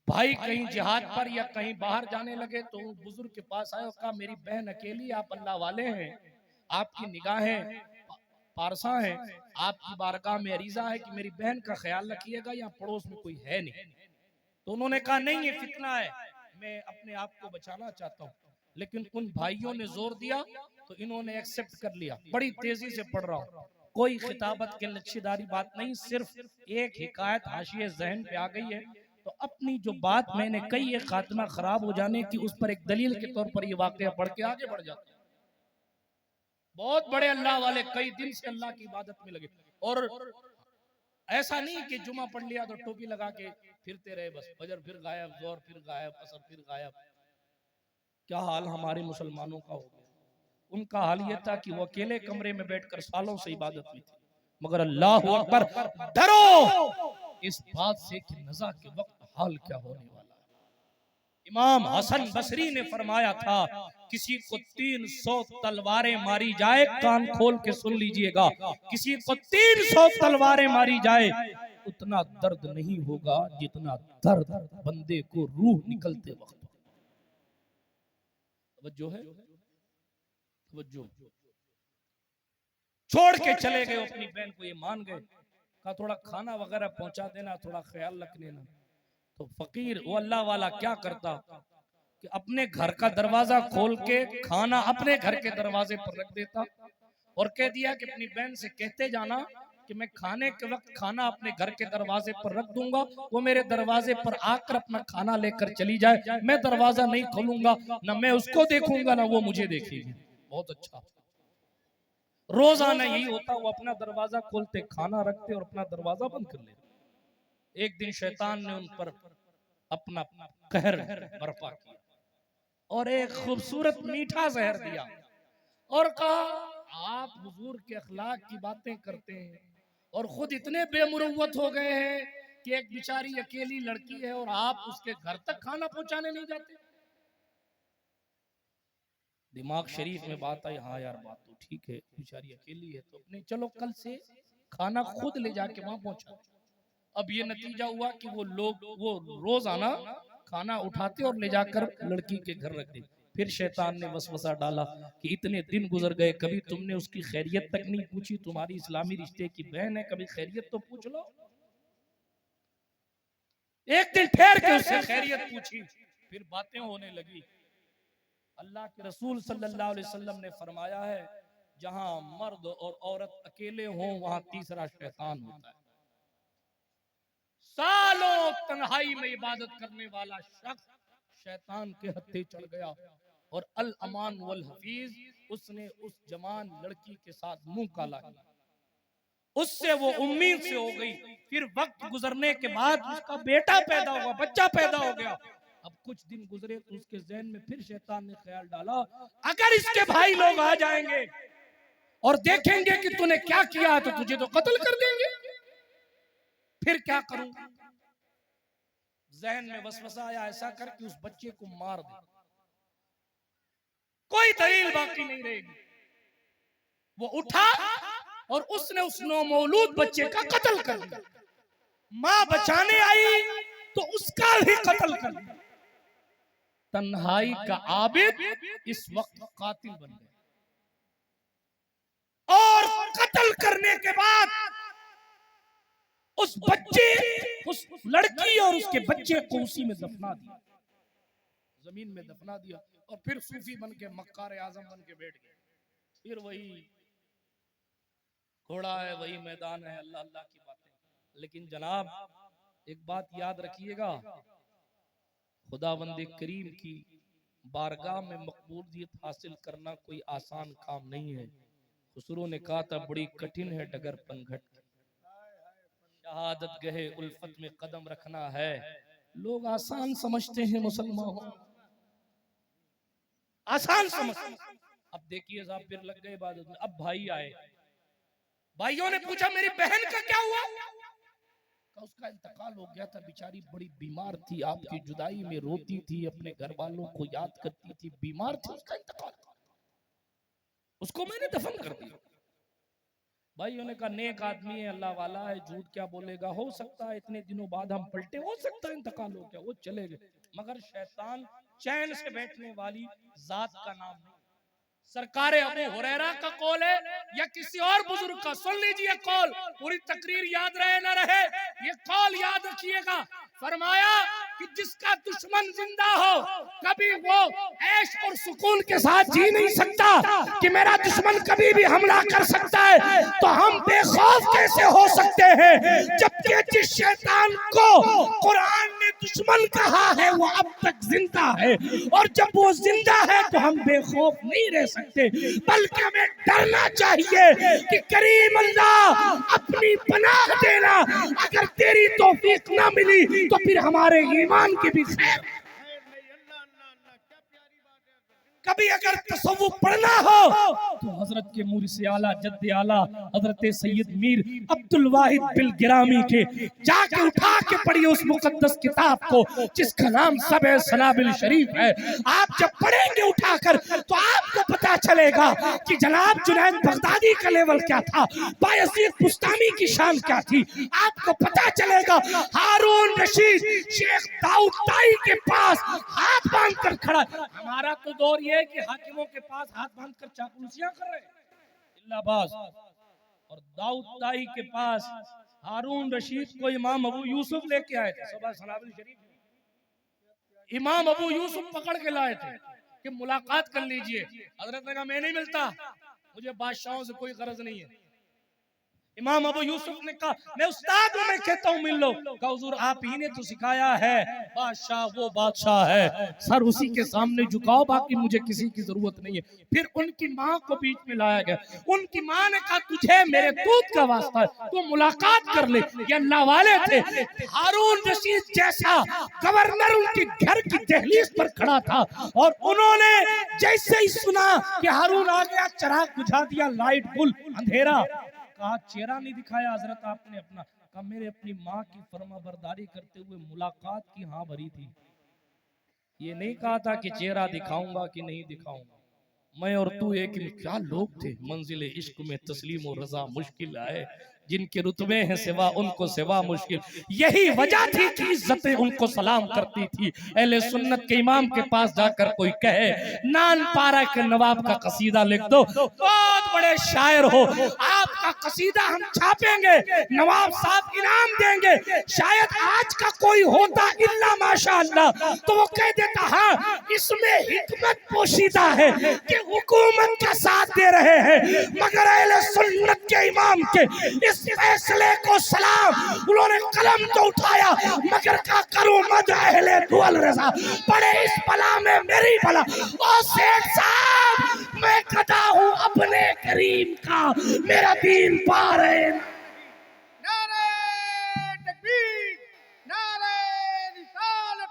Speaker 1: भाई कहीं जिहाद पर या कहीं बाहर जाने लगे तो बुजुर्ग के पास आए और कहा, मेरी बहन अकेली, आप अल्लाह वाले हैं, आपकी निगाहें पारसा हैं, आपकी बारगाह में अरीजा है कि मेरी बहन का ख्याल रखिएगा, यहाँ पड़ोस में कोई है नहीं। तो उन्होंने कहा, नहीं ये फितना है, मैं अपने आप को बचाना चाहता हूँ। लेकिन उन भाइयों ने जोर दिया तो इन्होंने एक्सेप्ट कर लिया। बड़ी तेजी से पढ़ रहा हूँ, कोई खिताबत के लच्छेदारी बात नहीं, सिर्फ एक हिकायत हाशिए जहन पे आ गई है। तो अपनी जो बात मैंने कही है खात्मा खराब हो जाने की, उस पर एक दलील के तौर पर ये वाकया पढ़ के आगे बढ़ जाता है। बहुत बड़े अल्लाह वाले कई दिन से अल्लाह की इबादत में लगे, और ऐसा नहीं कि जुमा पढ़ लिया तो टोपी लगा के फिरते रहे, बस फजर फिर गायब, जोर फिर गायब, असर फिर गायब। क्या हाल हमारे मुसलमानों का हो गया। उनका हाल यह था कि वो अकेले कमरे में बैठकर सालों से इबादत में थे, मगर अल्लाह अकबर, डरो इस बात से कि नज़ा के वक्त हाल क्या होने वाला है। इमाम हसन बसरी ने फरमाया था, किसी को 300 तलवारें मारी जाए, कान खोल के सुन लीजिएगा, किसी को 300 तलवारें मारी जाए उतना दर्द नहीं होगा जितना दर्द बंदे को रूह निकलते वक्त। तवज्जो है, तवज्जो। छोड़ के चले गए अपनी बहन को, ये मान गए, कहा थोड़ा खाना वगैरह पहुंचा देना, थोड़ा ख्याल रख लेना। तो फकीर वो अल्लाह वाला क्या करता कि अपने घर का दरवाजा खोल के खाना अपने घर के दरवाजे पर रख देता और कह दिया कि अपनी बहन से कहते जाना कि मैं खाने के वक्त खाना अपने घर के दरवाजे पर रख दूंगा, वो मेरे दरवाजे पर आकर अपना खाना लेकर चली जाए, मैं दरवाजा नहीं खोलूंगा, ना मैं उसको देखूंगा ना वो मुझे देखेगी। बहुत अच्छा, रोजाना यही होता, वो अपना दरवाजा खोलते, खाना रखते और अपना दरवाजा बंद कर लेते। एक दिन शैतान ने उन पर अपना कहर बर्पा किया और एक खूबसूरत मीठा जहर दिया और कहा, आप हुजूर के अखलाक की बातें करते हैं और खुद इतने बेमुरव्वत हो गए हैं कि एक बेचारी अकेली लड़की है और आप उसके घर तक खाना पहुंचाने नहीं जाते। दिमाग शरीफ में बात आई, हाँ यार बात तो ठीक है, बेचारी अकेली है तो अपने चलो कल से खाना खुद ले जाके वहां पहुंचा। अब ये नतीजा हुआ कि वो लोग वो रोज आना खाना उठाते और ले जाकर लड़की के घर रख देते। फिर शैतान ने वसवसा डाला कि इतने दिन गुजर गए, कभी तुमने उसकी खैरियत तक नहीं पूछी, तुम्हारी इस्लामी रिश्ते की बहन है, कभी खैरियत तो पूछ लो। एक दिन ठहर के उससे खैरियत पूछी, फिर बातें होने लगी। अल्लाह के रसूल सल्लल्लाहु अलैहि वसल्लम ने फरमाया है, जहां मर्द और औरत अकेले हों वहां तीसरा शैतान होता है। सालों तन्हाई में इबादत करने वाला शख्स शैतान के हत्थे चढ़ गया और अल अमान वल हफीज, उसने उस जवान लड़की के साथ मुंह काला किया, उससे वो उम्मीद से हो गई। फिर वक्त गुजरने के बाद उसका बेटा पैदा हुआ, बच्चा पैदा हो गया। अब कुछ दिन गुजरे तो उसके ज़हन में फिर शैतान ने ख्याल डाला, अगर इसके भाई लोग आ जाएंगे और देखेंगे कि तूने क्या किया तो तुझे तो कत्ल कर देंगे, फिर क्या करूं। जहन में वसवसा आया, ऐसा कर कि उस बच्चे को मार दे, कोई दलील बाकी नहीं रहेगी। वो उठा और उसने उस नौमौलूद बच्चे का कत्ल कर दिया। मां बचाने आई तो उसका भी कत्ल कर दिया। तन्हाई का आबिद इस वक्त कातिल बन गया और कत्ल करने के बाद उस बच्चे, उस लड़की और उसके बच्चे को उसी में दफना दिया, जमीन में दफना दिया। और फिर सूफी बन के मक्कार आजम बन के बैठ गए। फिर वही घोड़ा है, वही मैदान है, अल्लाह अल्लाह की बातें। लेकिन जनाब एक बात याद रखिएगा, खुदावंद करीम की बारगाह में मकबूलियत हासिल करना कोई आसान काम नहीं है। खुसरो ने कहा था बड़ी कठिन है डगर पनघट, शहादत गहे उल्फत में कदम रखना है। लोग आसान समझते हैं मुसलमानों, आसान समझते। अब देखिए साहब फिर लग गए इबादत में। अब भाई आए, भाइयों ने पूछा मेरी बहन का क्या हुआ? उसका इंतकाल हो गया था, बेचारी बड़ी बीमार थी, आपकी जुदाई में रोती थी, अपने घर वालों को याद करती थी, बीमार थी, उसका इंतकाल, उसको मैंने दफन कर दिया। भाइयों ने कहा नेक आदमी है, अल्लाह वाला है, झूठ क्या बोलेगा, हो सकता है इतने दिनों बाद हम पलटे, हो सकता है इंतकाल हो गया। वो चले गए। मगर शैतान चैन से बैठने वाली जात का नाम नहीं। सरकार अबू हुरैरा का कौल है या किसी और बुजुर्ग का, सुन लीजिए कौल, पूरी तकरीर याद रहे ना रहे, ये कौल याद रखिएगा। फरमाया कि जिसका दुश्मन जिंदा हो कभी वो ऐश और सुकून के साथ जी नहीं सकता कि मेरा दुश्मन कभी भी हमला कर सकता है, तो हम बेखौफ कैसे हो सकते हैं? जबकि जिस शैतान को कुरान ने दुश्मन कहा है वो अब तक जिंदा है, और जब वो जिंदा है तो हम बेखौफ नहीं रह सकते, बल्कि हमें डरना चाहिए कि करीम अल्लाह अपनी पनाह देना, अगर तेरी तौफीक ना मिली तो फिर हमारे ईमान की भी खैर। कभी अगर तसव्वुफ पढ़ना हो तो हजरत के मुर्शिद आला जद्द आला हजरत सैयद मीर अब्दुल वाहिद बिल गिरामी के जाके उठा के पढ़िए उस मुकद्दस किताब को जिसका नाम सबे सनाबिल शरीफ है। आप जब पढ़ेंगे उठाकर तो आपको पता चलेगा कि जनाब जुनैद बगदादी का लेवल क्या था, बायजीद बुस्तामी की शान क्या थी। आपको पता चलेगा हारून रशीद शेख दाऊद ताई के पास हाथ बांध कर खड़ा। हमारा तो दौर ये है कि हाकिमों के पास हाथ बांधकर चापलूसियां कर रहे हैं, इल्लाबाज, और दाऊद ताई के पास हारून रशीद को इमाम अबू यूसुफ लेके आए थे। सुबह सलावल शरीफ इमाम अबू यूसुफ पकड़ के लाए थे कि मुलाकात कर लीजिए। हजरत ने कहा मैं नहीं मिलता, मुझे बादशाहों से कोई गरज नहीं है। इमाम अबू यूसुफ ने कहा मैं उस्ताद हूं, मैं कहता हूं मिल लो। कहा हुजूर आप ही ने तो सिखाया है, बादशाह वो बादशाह है, सर उसी के सामने झुकाओ, बाकी मुझे किसी की जरूरत नहीं है। फिर उनकी माँ को बीच में लाया गया। उनकी माँ ने कहा तुझे मेरे दूध का वास्ता है, तू मुलाकात कर ले। ये अल्लाह वाले थे। हारून रशीद जैसा गवर्नर उनके घर की दहलीज पर खड़ा था, और उन्होंने जैसे ही सुना कि हारून आ गया चिराग बुझा दिया, लाइट गुल अंधेरा। कहा चेहरा नहीं दिखाया हजरत आपने अपना? कहा मेरे अपनी माँ की फरमाबरदारी करते हुए मुलाकात की हाँ भरी थी, ये नहीं कहा था कि चेहरा दिखाऊंगा कि नहीं दिखाऊंगा। मैं और तू एक ही, क्या लोग थे। मंजिले इश्क में तस्लीम और रजा मुश्किल आए, जिनके रुतबे हैं सिवा उनको सिवा मुश्किल। यही वजह थी कि इज्जतें उनको सलाम करती थी। अहले सुन्नत के इमाम के पास जाकर कोई कहे नान पारा के नवाब का कसीदा लिख दो, बहुत बड़े शायर हो, आपका कसीदा हम छापेंगे, नवाब साहब इनाम देंगे। शायद आज का कोई होता इल्ला माशाअल्लाह तो वो कह देता हाँ इसमें हिकमत पोशीदा है कि हुकूमत का साथ दे रहे हैं। मगर अहले सुन्नत के इमाम के इस फैसले को सलाम, उन्होंने कलम तो उठाया मगर क्या करूं मद अहले दुअल रजा, पड़े इस बला में मेरी बला। ओ सेठ साहब मैं गदा हूं अपने करीम का, मेरा दीन पार है।
Speaker 2: नारे तकबीर, नारे रिसालत,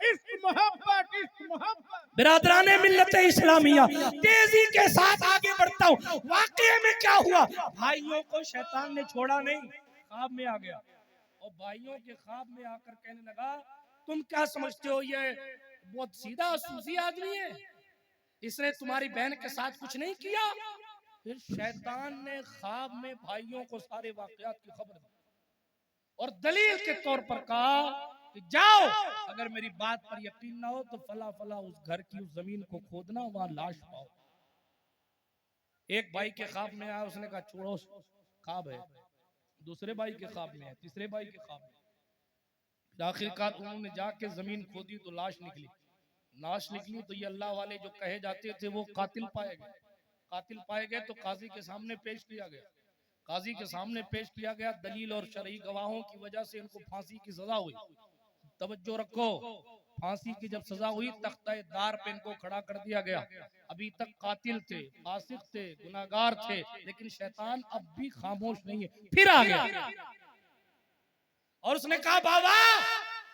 Speaker 2: इश्क मोहब्बत, इश्क मोहब्बत।
Speaker 1: बिरादराने मिल्लत इस्लामिया, तेजी के साथ आगे बढ़ता हूँ। वाकई में क्या हुआ, भाइयों को शैतान ने छोड़ा नहीं, ख्वाब में आ गया, और भाइयों के ख्वाब में आकर कहने लगा तुम क्या समझते हो ये बहुत सीधा सूफी आदमी है, इसने तुम्हारी बहन के साथ कुछ नहीं किया। फिर शैतान ने ख्वाब में भाइयों को सारे वाकयात की खबर दी और दलील के तौर पर कहा कि जाओ अगर मेरी बात पर यकीन ना हो तो फला फला उस घर की उस जमीन को खोदना, वहां लाश पाओ। एक भाई के ख्वाब में आया, उसने कहा छोड़ो ख्वाब है। दूसरे भाई के ख्वाब में है, तीसरे भाई के ख्वाब में। आखिरकार उन्होंने जाके जमीन खोदी तो लाश निकली। लाश निकली तो ये अल्लाह वाले जो कहे जाते थे वो कातिल पाए गए। कातिल पाए गए तो काजी के सामने पेश किया गया। काजी के सामने पेश किया गया, दलील और शरई गवाहों की वजह से इनको फांसी की सजा हुई। तवज्जो रखो, फांसी की जब सजा हुई तख्ते दार पे इनको खड़ा कर दिया गया। अभी तक कातिल थे, फासिक थे, गुनाहगार थे, लेकिन शैतान अब भी खामोश नहीं है, फिर आ गया और उसने कहा बाबा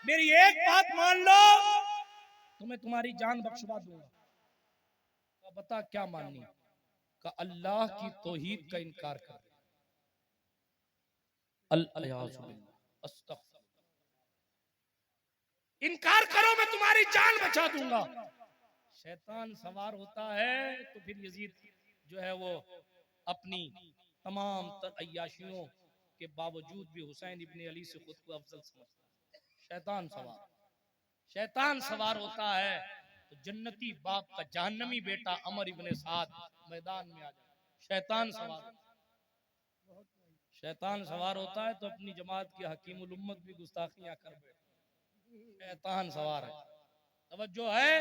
Speaker 1: मेरी एक बात मान लो तो मैं तुम्हारी जान बख्शवा दूंगा। तो बता क्या माननी? का अल्लाह की तौहीद का इनकार कर इनकार करो मैं तुम्हारी जान बचा दूंगा। शैतान सवार होता है तो फिर यजीद जो है वो अपनी तमाम अय्याशियों के बावजूद भी हुसैन इब्ने अली से खुद को अफजल समझता है। शैतान सवार होता है तो जन्नती बाप का जहन्नमी बेटा अमर इब्ने साद मैदान में आ जाए। शैतान सवार होता है तो अपनी जमात की हकीमुल उम्मत भी गुस्ताखियां कर बैठे। शैतान सवार है, तवज्जो है।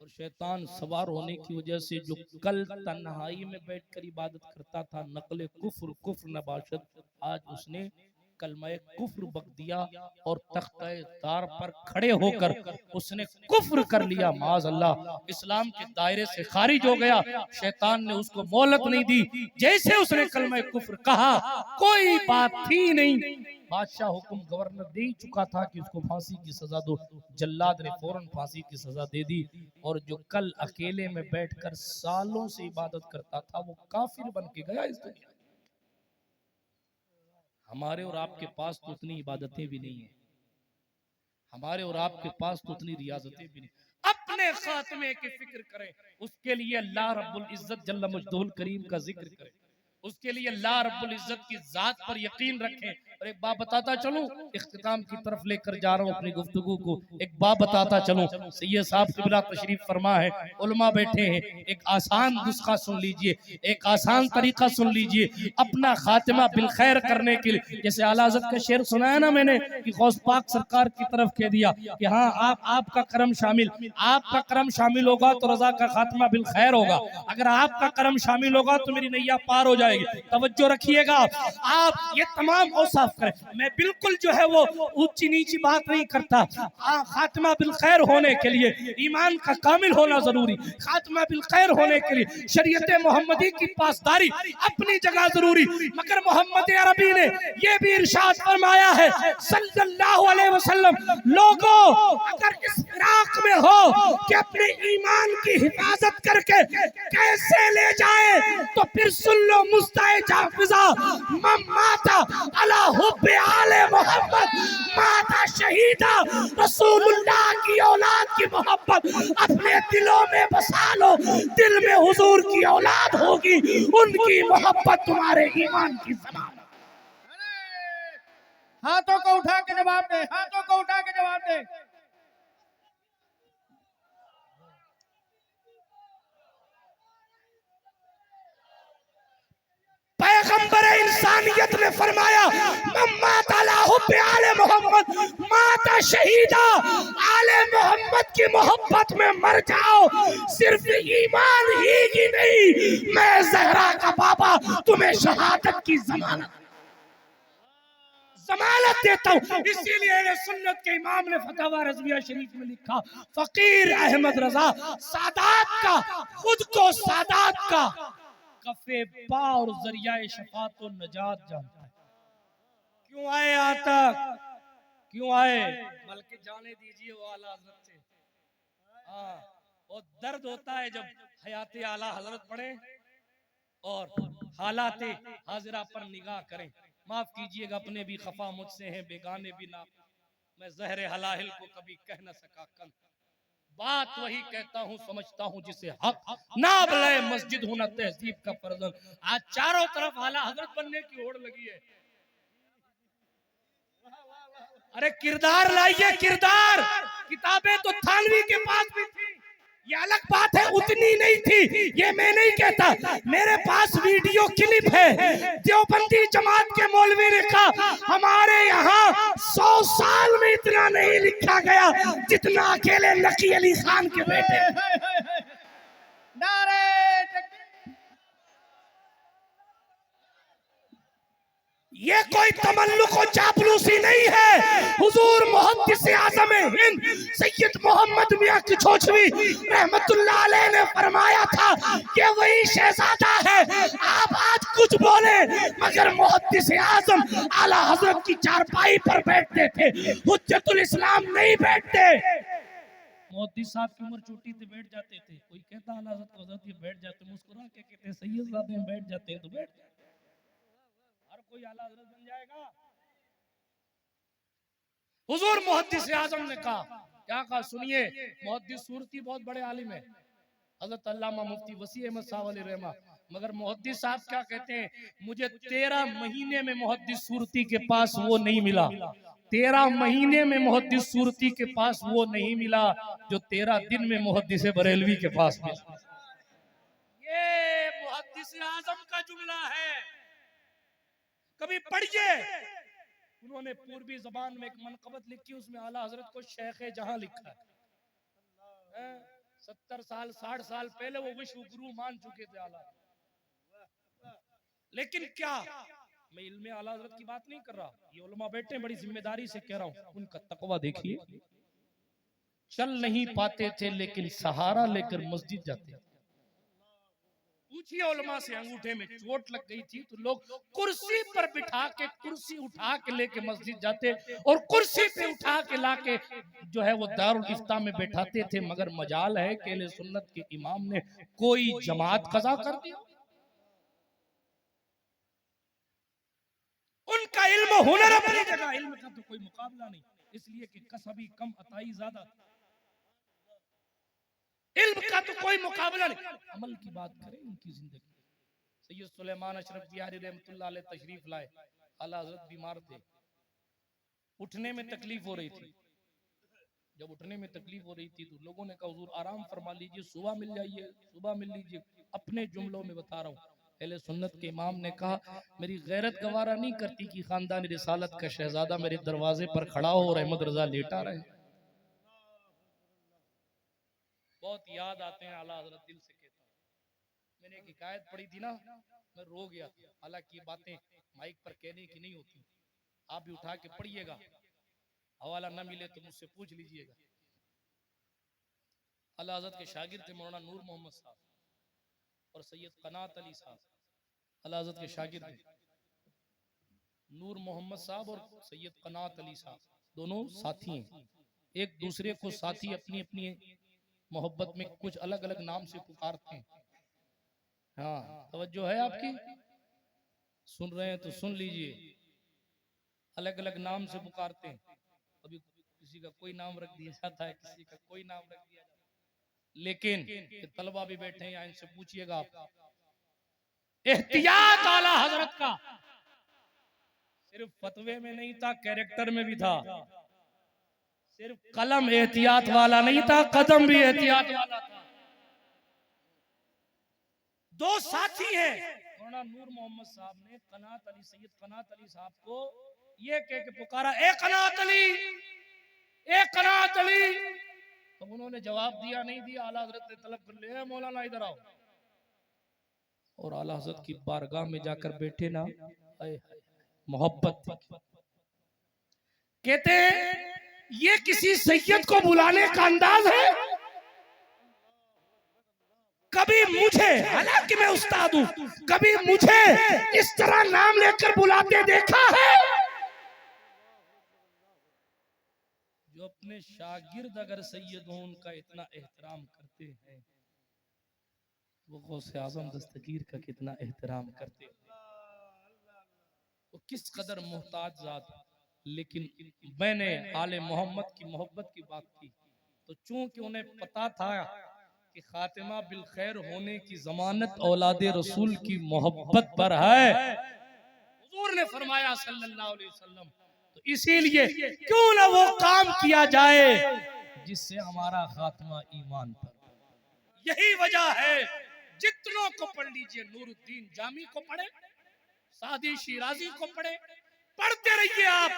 Speaker 1: और शैतान सवार होने की वजह से जो कल तन्हाई में बैठकर इबादत करता था, नकले कुफ्र नबाशत, आज उसने कलमा कुफ्र बक दिया और तख्ते दार पर खड़े होकर उसने कुफ्र कर लिया। माज अल्लाह, इस्लाम के दायरे से खारिज हो गया। शैतान ने उसको मोहलत नहीं दी। जैसे उसने कलमा कुफ्र कहा कोई बात थी नहीं, बादशाह हुक्म गवर्नर दे ही चुका था कि उसको फांसी की सजा दो। जल्लाद ने फौरन फांसी की सजा दे दी। और जो कल अकेले में बैठकर सालों से इबादत करता था वो काफिर बन के गया इस दुनिया। हमारे और आपके पास तो उतनी इबादतें भी नहीं है, हमारे और आपके पास तो उतनी रियाजतें भी नहीं। अपने खात्मे की फिक्र करें, उसके लिए अल्लाह रब्बुल इज्जत जल्ल मजदूल करीम का जिक्र करें, उसके लिए अल्लाह रब्बुल इज्जत की जात पर यकीन रखें। और एक बात बताता चलूं, इख्तिताम की तरफ लेकर जा रहा हूं अपनी गुफ्तगू को। एक बात बताता चलूं, सैयद साहब क़िबला तशरीफ फरमा है, उलमा बैठे हैं, एक आसान नुस्खा सुन लीजिए, एक आसान तरीका सुन लीजिए अपना खातिमा बिल खैर करने के लिए। जैसे आला हज़रत का शेर सुनाया ना मैंने कि गौस पाक सरकार की तरफ कह दिया कि हाँ आपका करम शामिल होगा तो रजा का खात्मा बिल खैर होगा। अगर आपका करम शामिल होगा तो मेरी नैया पार हो जाएगी। तवज्जो रखिएगा, आप ये तमाम औसाफ करें। मैं बिल्कुल जो है वो ऊंची नीची बात नहीं करता। खात्मा बिल खैर होने के लिए ईमान का कामिल होना जरूरी, खात्मा बिल खैर होने के लिए शरीयत मोहम्मदी की पासदारी अपनी जगह जरूरी। मगर मोहम्मद अरबी ने ये भी इरशाद फरमाया है सल्लल्लाहु अलैहि वसल्लम, लोगों अगर इस फिराक में हो कि अपने ईमान की हिफाजत करके कैसे ले जाए तो फिर सुन लो मुस्ताए जाफिजा माता अला हुब्बे आले मोहम्मद माता शहीदा रसूलुल्लाह की औलाद की मोहब्बत अपने दिलों में बसा लो। दिल में हुजूर की औलाद होगी, उनकी मोहब्बत तुम्हारे ईमान की ज़मानत।
Speaker 2: हाथों को उठा के जवाब दे, हाथों को उठा के जवाब दे।
Speaker 1: पैगंबर इंसानियत ने फरमाया मोहम्मद माता शहीदा आले मोहम्मद की मोहब्बत में मर जाओ। सिर्फ ईमान ही की नहीं, मैं ज़हरा का बाबा तुम्हें शहादत की जमानत देता हूं। इसीलिए सुन्नत के इमाम ने फतवा रज़विया शरीफ में लिखा, फकीर अहमद रजा सादात का खुद को सादात का कफे पा और जरिया शफात और नजात जानता है। क्यों आए यहाँ तक, क्यों आए? बल्कि जाने दीजिए वो आला हजरत से। हाँ, और दर्द होता है जब हयाते आला हजरत पढ़े और हालाते हाजिरा पर निगाह करें। माफ कीजिएगा, अपने भी खफा मुझसे हैं, बेगाने भी ना। मैं ज़हरे हलाहिल को कभी कह न सका कन, बात वही कहता हूँ समझता हूँ जिसे हक ना बले मस्जिद हूं ना तहजीब का फर्जन। आज चारों तरफ आला हजरत बनने की होड़ लगी है। अरे किरदार लाइए, किरदार। किताबें तो थानवी के पास भी थी, ये अलग बात है, उतनी नहीं थी, ये मैं नहीं कहता। मेरे पास वीडियो क्लिप है, देवबंदी जमात के मौलवी ने कहा हमारे यहाँ 100 साल में इतना नहीं लिखा गया जितना अकेले नकी अली खान के बेटे। ये कोई तमल्लुक और चापलूसी नहीं है। हुजूर मुहद्दिस आज़म हिंद सैयद मोहम्मद मियां किचोचवी रहमतुल्लाह अलैह ने फरमाया था कि वही शहजादा है। आप आज कुछ बोले मगर मुहद्दिस आज़म आला हजरत की चारपाई पर बैठते थे, हुज्जतुल इस्लाम नहीं बैठते। मोदी साहब की उम्र छोटी थी, बैठ जाते थे। कोई कहता आला हजरत ये बैठ जाते, मुस्कुरा के कहते हैं सैयद साहब में बैठ जाते हैं तो बैठ जाते। हर कोई आला हजरत बन जाएगा? हुजूर मुहद्दिस आज़म ने कहा, क्या कहा सुनिए। मुहद्दिस सूरती बहुत बड़े आलिम है, हजरत अल्लामा मुफ्ती वसी अहमद साहब अली रहमा, मगर मुहद्दिस साहब क्या कहते हैं, मुझे 13 महीने में मुहद्दिस सूरती के पास वो नहीं मिला। 13 महीने में मुहद्दिस सूरती के पास वो नहीं मिला जो 13 दिन में मुहद्दिस बरेलवी के पास मिला। ये मुहद्दिस आज़म का जुमला है, कभी पढ़िए। उन्होंने पूर्वी जबान में एक मनकबत लिखी, उसमें आला हजरत को शेख जहां लिखा है। 70 साल 60 साल पहले वो विश्व गुरु मान चुके थे आला। लेकिन क्या, मैं इल्मे आला हजरत की बात नहीं कर रहा, ये उलमा बैठे बड़ी जिम्मेदारी से कह रहा हूं, उनका तकवा देखिए। चल नहीं पाते थे लेकिन सहारा लेकर मस्जिद जाते। पूछिए उलमा से, अंगूठे में चोट लग गई थी तो लोग कुर्सी पर बिठा के, कुर्सी उठा के लेके मस्जिद जाते और कुर्सी पे उठा के लाके जो है वो दारुल इफ्ता में बैठाते थे। मगर मजाल है कि अहले सुन्नत के इमाम ने कोई जमात कज़ा कर दिया। उनका इल्म हुनर अपनी जगह, इल्म का तो कोई मुकाबला नहीं, इसलिए कि कसबी कम अताई ज्यादा, इल्म का तो कोई मुकाबला नहीं। अमल की बात करें उनकी जिंदगी। सैयद सुलेमान अशरफ बिहारी रहमतुल्लाह अलैह तशरीफ लाए, आला हज़रत बीमार थे, उठने में तकलीफ हो रही थी। जब उठने में तकलीफ हो रही थी तो लोगों ने कहा हुजूर आराम फरमा लीजिए, सुबह मिल जाइए, सुबह मिल लीजिए। अपने जुमलों में बता रहा हूँ, अहले सुन्नत के इमाम ने कहा मेरी गैरत गवारा नहीं करती कि खानदान रिसालत का शहजादा मेरे दरवाजे पर खड़ा हो और अहमद रजा लेटा रहे। बहुत याद आते हैं आला हजरत, दिल से कहता हूं। मैंने एक हिकायत पढ़ी थी ना, मैं रो गया था। हालांकि ये बातें माइक पर कहने की नहीं होती, आप भी उठा के पढ़िएगा, हवाला न मिले तो मुझसे पूछ लीजिएगा। आला हजरत के शागिर्द थे मौलाना नूर मोहम्मद साहब और सैयद कनात अली साहब। आला हजरत के शागिर्द नूर मोहम्मद साहब और सैयद कनात अली साहब दोनों साथी हैं। एक दूसरे को साथी अपनी अपनी मोहब्बत में कुछ अलग अलग नाम से पुकारते हैं। हाँ, तवज्जो है आपकी? सुन रहे हैं तो सुन लीजिए। अलग अलग नाम से पुकारते हैं, कभी किसी का कोई नाम रख दिया जाता है, किसी का कोई नाम रख दिया जाता है। लेकिन तलबा भी बैठे हैं, इनसे पूछिएगा आप, एहतियात आला हजरत का सिर्फ फतवे में नहीं था, कैरेक्टर में भी था। सिर्फ कलम एहतियात वाला नहीं था, कदम भी एहतियात वाला था। दो साथी हैं, मौलाना नूर मोहम्मद साहब ने कनात अली, सैयद कनात अली साहब को ये कह के पुकारा, ए कनात अली, ए कनात अली। तो उन्होंने जवाब दिया, नहीं दिया। आला हजरत ने तलब कर लिया, मौलाना इधर आओ। और आला हजरत की बारगाह में जाकर बैठे ना, मोहब्बत। कहते हैं ये किसी सैयद को बुलाने का अंदाज है? कभी मुझे, हालांकि मैं उस्ताद हूं, कभी मुझे इस तरह नाम लेकर बुलाते देखा है? जो अपने शागिर्द अगर सैयद हो उनका इतना एहतराम करते हैं, वो गौसे आजम दस्तगीर का कितना एहतराम करते हैं, वो किस कदर मोहताज जात। लेकिन मैंने आले मोहम्मद की मोहब्बत की बात की तो चूंकि उन्हें पता था कि खातिमा बिल खैर होने की जमानत औलादे रसूल की मोहब्बत पर है, हुजूर ने फरमाया सल्लल्लाहु अलैहि वसल्लम, तो इसीलिए क्यों ना वो काम किया जाए जिससे हमारा खात्मा ईमान पर। यही वजह है, जितनों को पढ़ लीजिए, नूरुद्दीन जामी को पढ़े, सादी शिराजी को पढ़े, पढ़ते रहिए आप।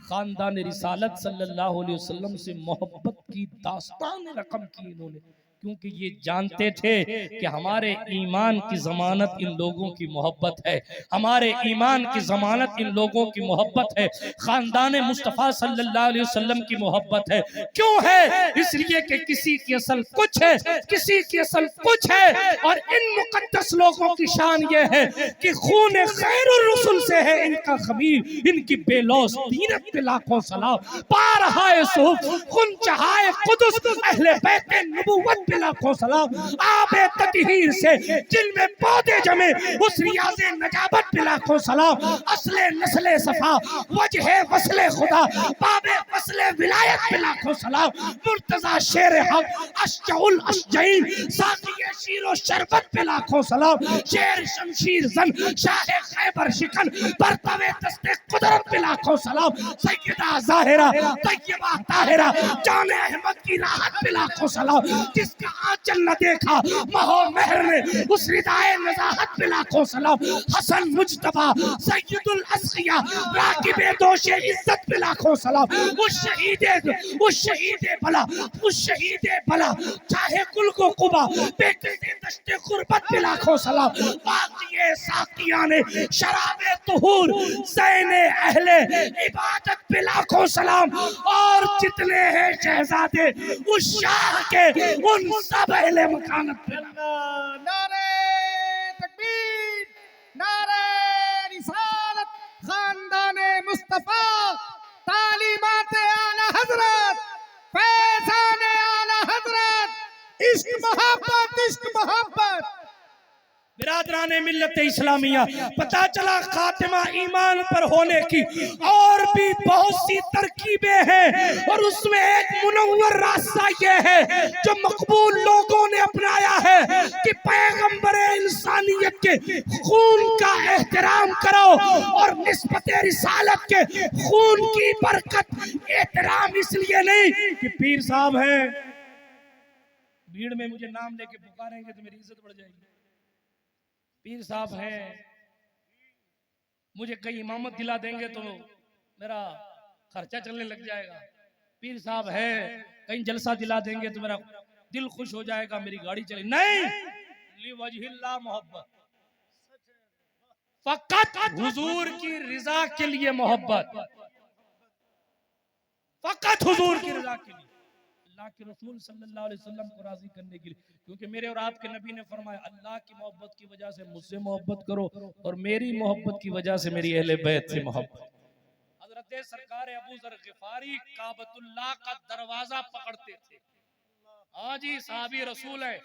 Speaker 1: खानदान रिसालत सल्लल्लाहु अलैहि वसल्लम से मोहब्बत की दास्तान रकम की इन्होंने, क्योंकि ये जानते थे कि हमारे ईमान की जमानत इन लोगों की मोहब्बत है, हमारे ईमान की जमानत इन लोगों की मोहब्बत है, खानदान मुस्तफ़ा सल्लल्लाहु अलैहि वसल्लम की मोहब्बत है। क्यों है? इसलिए कि किसी की असल कुछ है, किसी की असल कुछ है। और इन मुकद्दस लोगों की शान ये है कि खून खैरुर रसूल से है इनका खमीर, इनकी बेलौस दीनत पे लाखों सलाम। बारहाए सूफ खुन चहाए कुदस अहले बैत नबुव्वत पे लाखों सलाम। आबे ततहीर से जिनमें पौधे जमे उस रियाज़े नजाबत पे लाखों सलाम। असले नस्ले सफा वजहे वसले खुदा बाबे वसले विलायत पे लाखों सलाम। मुर्तजा शेर हक अशजउल अशजईन साक़िए शीरो शरबत पे लाखों सलाम। शेर शमशीर जन शाह खैबर शिकन बरतवे दस्ते कुदरत पे लाखों सलाम। सैयदा ज़ाहिरा तैयबा ताहिरा जाने अहमद की राहत पे लाखों सलाम। जिसका आंचल न देखा महो मेहर ने उस रिदाए नज़ाहत पे लाखों सलाम। हसन मुज्तबा सैयदुल अस्किया राकिबे दोशे इज्जत पे लाखों सलाम। उस शहीदे बला चाहे कुल को कुबा बेटे दश्ते कुर्बत पे लाखों सलाम। बाक़िए साकियाने शराबे तुहूर ज़ैने अहले इबादत पे लाखों सलाम। और जितने हैं शहजादे उस शाह के उन सब अहले मकानत पे
Speaker 2: नारे तकबीर, नारे रिसालत, खानदाने मुस्तफा, तालीमाते आला हजरत, फैज़ाने आला हजरत, इश्क मोहब्बत।
Speaker 1: बिरादराने मिल्लत इस्लामिया, पता चला खातिमा ईमान पर होने की और भी बहुत सी तरकीबें हैं, और उसमें एक मुनव्वर रास्ता ये है जो मकबूल लोगों ने अपनाया है कि पैगंबर इंसानियत के खून का एहतराम करो और निस्बत रिसालत के खून की बरकत एहतराम इसलिए नहीं कि पीर साहब हैं, भीड़ में मुझे नाम लेके पुकारेंगे तो मेरी इज्जत बढ़ जाएगी। पीर साहब हैं, मुझे कहीं इमामत दिला देंगे तो मेरा खर्चा चलने लग जाएगा। पीर साहब है, कहीं जलसा दिला देंगे तो मेरा दिल खुश हो जाएगा, मेरी गाड़ी चले। नहीं, लिवजहिल्लाह मोहब्बत, फकत हुजूर की रिजा के लिए मोहब्बत, फकत हुजूर की रिजा के लिए, अल्लाह के रसूल सल्लल्लाहु अलैहि वसल्लम को राजी करने के लिए। क्योंकि मेरे और आपके नबी ने फरमाया अल्लाह की मोहब्बत की वजह से मुझसे मोहब्बत करो और मेरी मोहब्बत की वजह से मेरी अहले बैत से मोहब्बत। हजरत सरकार अबू जर गिफारी काबतुल्लाह का दरवाजा पकड़ते थे। हाँ जी, साहबी रसूल है,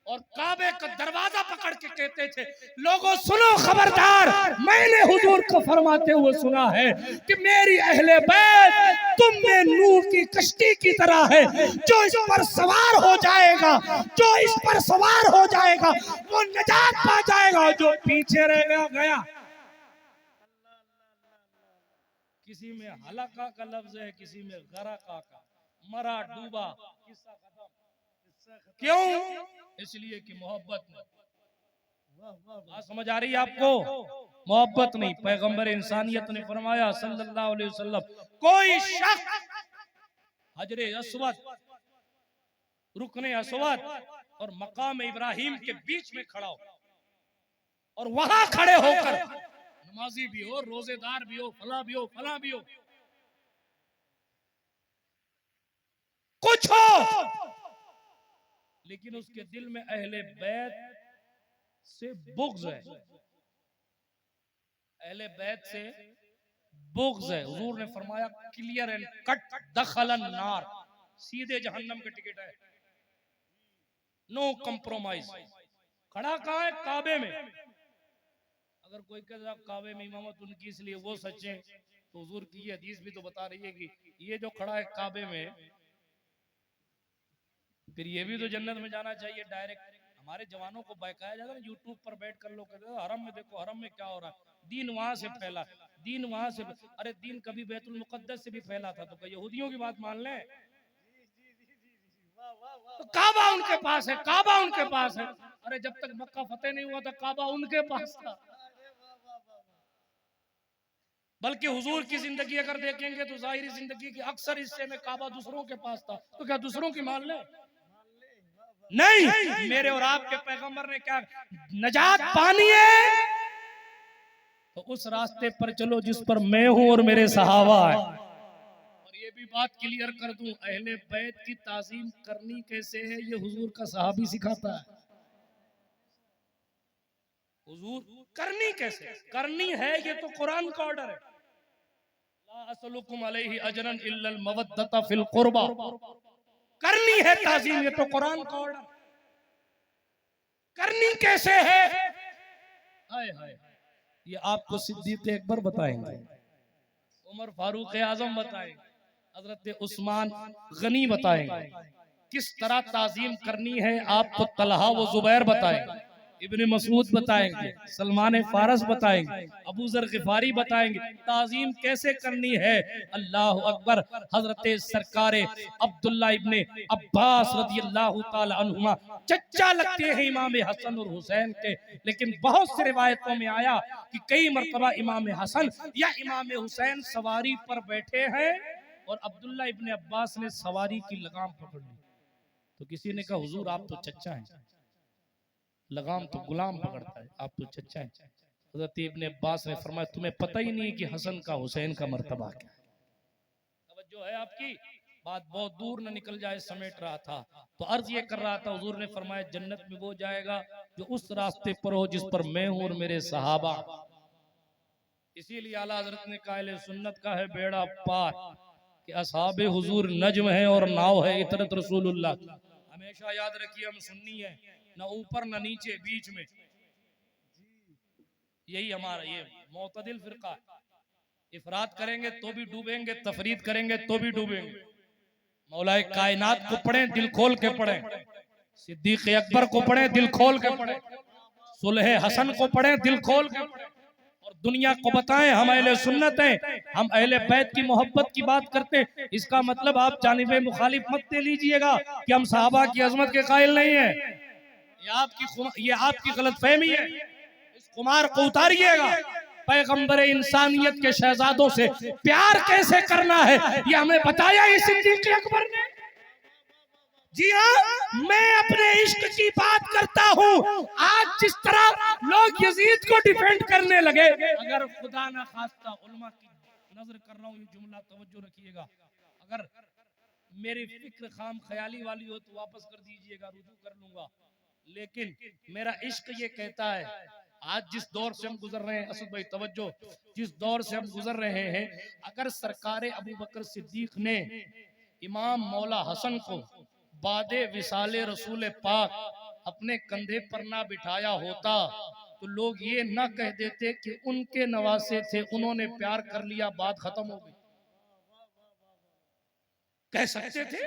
Speaker 1: और काबे का दरवाजा पकड़ के कहते थे लोगों सुनो खबरदार, मैंने हुजूर को फरमाते हुए सुना है कि मेरी अहले बैत तुम में नूह की कश्ती की तरह है, जो इस पर सवार हो जाएगा, जो इस पर सवार हो जाएगा वो निजात पा जाएगा, जो पीछे रह गया। किसी में हलाका का लफ्ज है, किसी में गरका का, मरा डूबा, किस्सा खत्म। क्यों? इसलिए कि मोहब्बत नहीं। समझ आ रही है आपको? मोहब्बत नहीं। पैगंबर इंसानियत ने फरमाया सल्लल्लाहु अलैहि वसल्लम, कोई शख्स हजरे अस्वद, रुकने अस्वद और मकाम इब्राहिम के बीच में खड़ा हो और वहां खड़े होकर नमाजी भी हो, रोजेदार भी हो, फला भी हो, फला भी हो, कुछ हो, लेकिन उसके दिल में अहले बैत से बुग़्ज़ है, अहले बैत से बुग़्ज़ है। हुजूर ने फरमाया क्लियर एंड कट दखलन नार, सीधे जहन्नम के टिकट है, नो कंप्रोमाइज। खड़ा कहाँ है? काबे में। अगर कोई कहता काबे में इमामत उनकी इसलिए वो सच्चे, तो हुजूर की ये हदीस भी तो बता रही है कि ये जो खड़ा है काबे में, फिर ये भी तो जन्नत में जाना चाहिए डायरेक्ट। हमारे जवानों को बहकाया जाता है ना, यूट्यूब पर बैठ कर लोग कहते हैं हरम में देखो, हरम में क्या हो रहा है, दीन वहां से फैला, दीन वहां से। अरे दीन कभी बैतुल मुकद्दस से भी फैला था, तो यहूदियों की बात मान लें। तो काबा उनके पास है, काबा उनके पास है। अरे जब तक मक्का फतेह नहीं हुआ था काबा उनके पास था। बल्कि हुजूर की जिंदगी अगर देखेंगे तो जाहिरी जिंदगी के अक्सर हिस्से में काबा दूसरों के पास था, तो क्या दूसरों की मान ले? नहीं, मेरे और आपके पैगंबर ने क्या नजात पानी है तो उस रास्ते पर चलो जिस पर मैं हूं और मेरे सहाबा है। और ये भी बात क्लियर कर दूं, अहले बैत की ताजीम करनी कैसे है ये हुजूर का सहाबी सिखाता है। हुजूर करनी कैसे करनी है ये तो कुरान का ऑर्डर है। ला असलुकुम अलैहि अजरन इल्लल मवद्दता फिल कुर्बा, करनी है ताजीम ये तो कुरान का ऑर्डर। करनी कैसे है, हाय हाय, ये आपको सिद्दीक़ अकबर बताएंगे, उमर फारूक आजम बताएंगे, हजरत उस्मान गनी बताएंगे किस तरह ताजीम करनी है। आपको तलहा व जुबैर बताएंगे, इब्ने मसूद बताएंगे, सलमान फारस बताएंगे, अबू जर गिफारी बताएंगे ताजीम कैसे करनी है। अल्लाह अकबर। हजरत सरकारे अब्दुल्ला इब्ने अब्बास रज़ियल्लाहु ताला अन्हुमा चच्चा लगते हैं इमाम हसन और हुसैन के, लेकिन बहुत सी रिवायतों में आया कि कई मरतबा इमाम हसन या इमाम हुसैन सवारी पर बैठे हैं और अब्दुल्ला इब्ने अब्बास ने सवारी की लगाम पकड़ ली। तो किसी ने कहा हुजूर आप तो चच्चा हैं, लगाम तो गुलाम पकड़ता है, आप तो चच्चा हैं। हज़रत इब्ने अब्बास ने फरमाया तुम्हें पता ही नहीं कि हसन का हुसैन का मर्तबा क्या है। तवज्जो है आपकी, बात बहुत दूर न निकल जाए, समेट रहा था तो अर्ज ये कर रहा था। हुजूर ने फरमाया जन्नत में वो जाएगा जो उस रास्ते पर हो जिस पर मैं हूं और मेरे सहाबा। इसीलिए आला हज़रत ने कहा अहले सुन्नत का है बेड़ा पार कि असहाबे हुजूर नज्म है और नाव है इतरत रसूलुल्लाह। हमेशा याद रखिए हम सुन्नी है, न ऊपर न नीचे, बीच में, यही हमारा ये मोतदिल फिरका है। इफरात करेंगे तो भी डूबेंगे, तफरीद करेंगे तो भी डूबेंगे। मौलाए कायनात को पढ़ें दिल खोल के पढ़ें, सिद्दीक अकबर को पढ़ें दिल खोल के पढ़ें, सुलह हसन को पढ़ें दिल खोल के पढ़ें, और दुनिया को बताएं हम अहले सुन्नत हैं, हम अहले बैत की मोहब्बत की बात करते हैं। इसका मतलब आप जानिबे मुखालिफ मत दे लीजिएगा कि हम सहाबा की अजमत के कायल नहीं है। ये आपकी गलतफहमी है, इस कुमार को उतारिएगा। पैगंबर इंसानियत के शहजादों से प्यार कैसे करना है ये हमें बताया ही सिद्दीक अकबर ने। जी हाँ, मैं अपने इश्क की बात करता हूँ। आज जिस तरह लोग यजीद को डिफेंड करने लगे, अगर खुदा ना खास्ता उलमा की नजर कर रहा हूँ ये जुमला तवज्जो रखिएगा, अगर मेरी फिक्र खाम ख्याली वाली हो तो वापस कर दीजिएगा, रुजू कर लूंगा, लेकिन मेरा इश्क ये कहता है आज जिस दौर से हम गुजर रहे हैं, असद भाई तवज्जो, जिस दौर से हम गुजर रहे हैं, अगर सरकारे अबू बकर सिद्दीक ने इमाम मौला हसन को बादे विसाले रसूल पाक अपने कंधे पर ना बिठाया होता तो लोग ये ना कह देते कि उनके नवासे थे, उन्होंने प्यार कर लिया, बात खत्म हो गई। कह सकते थे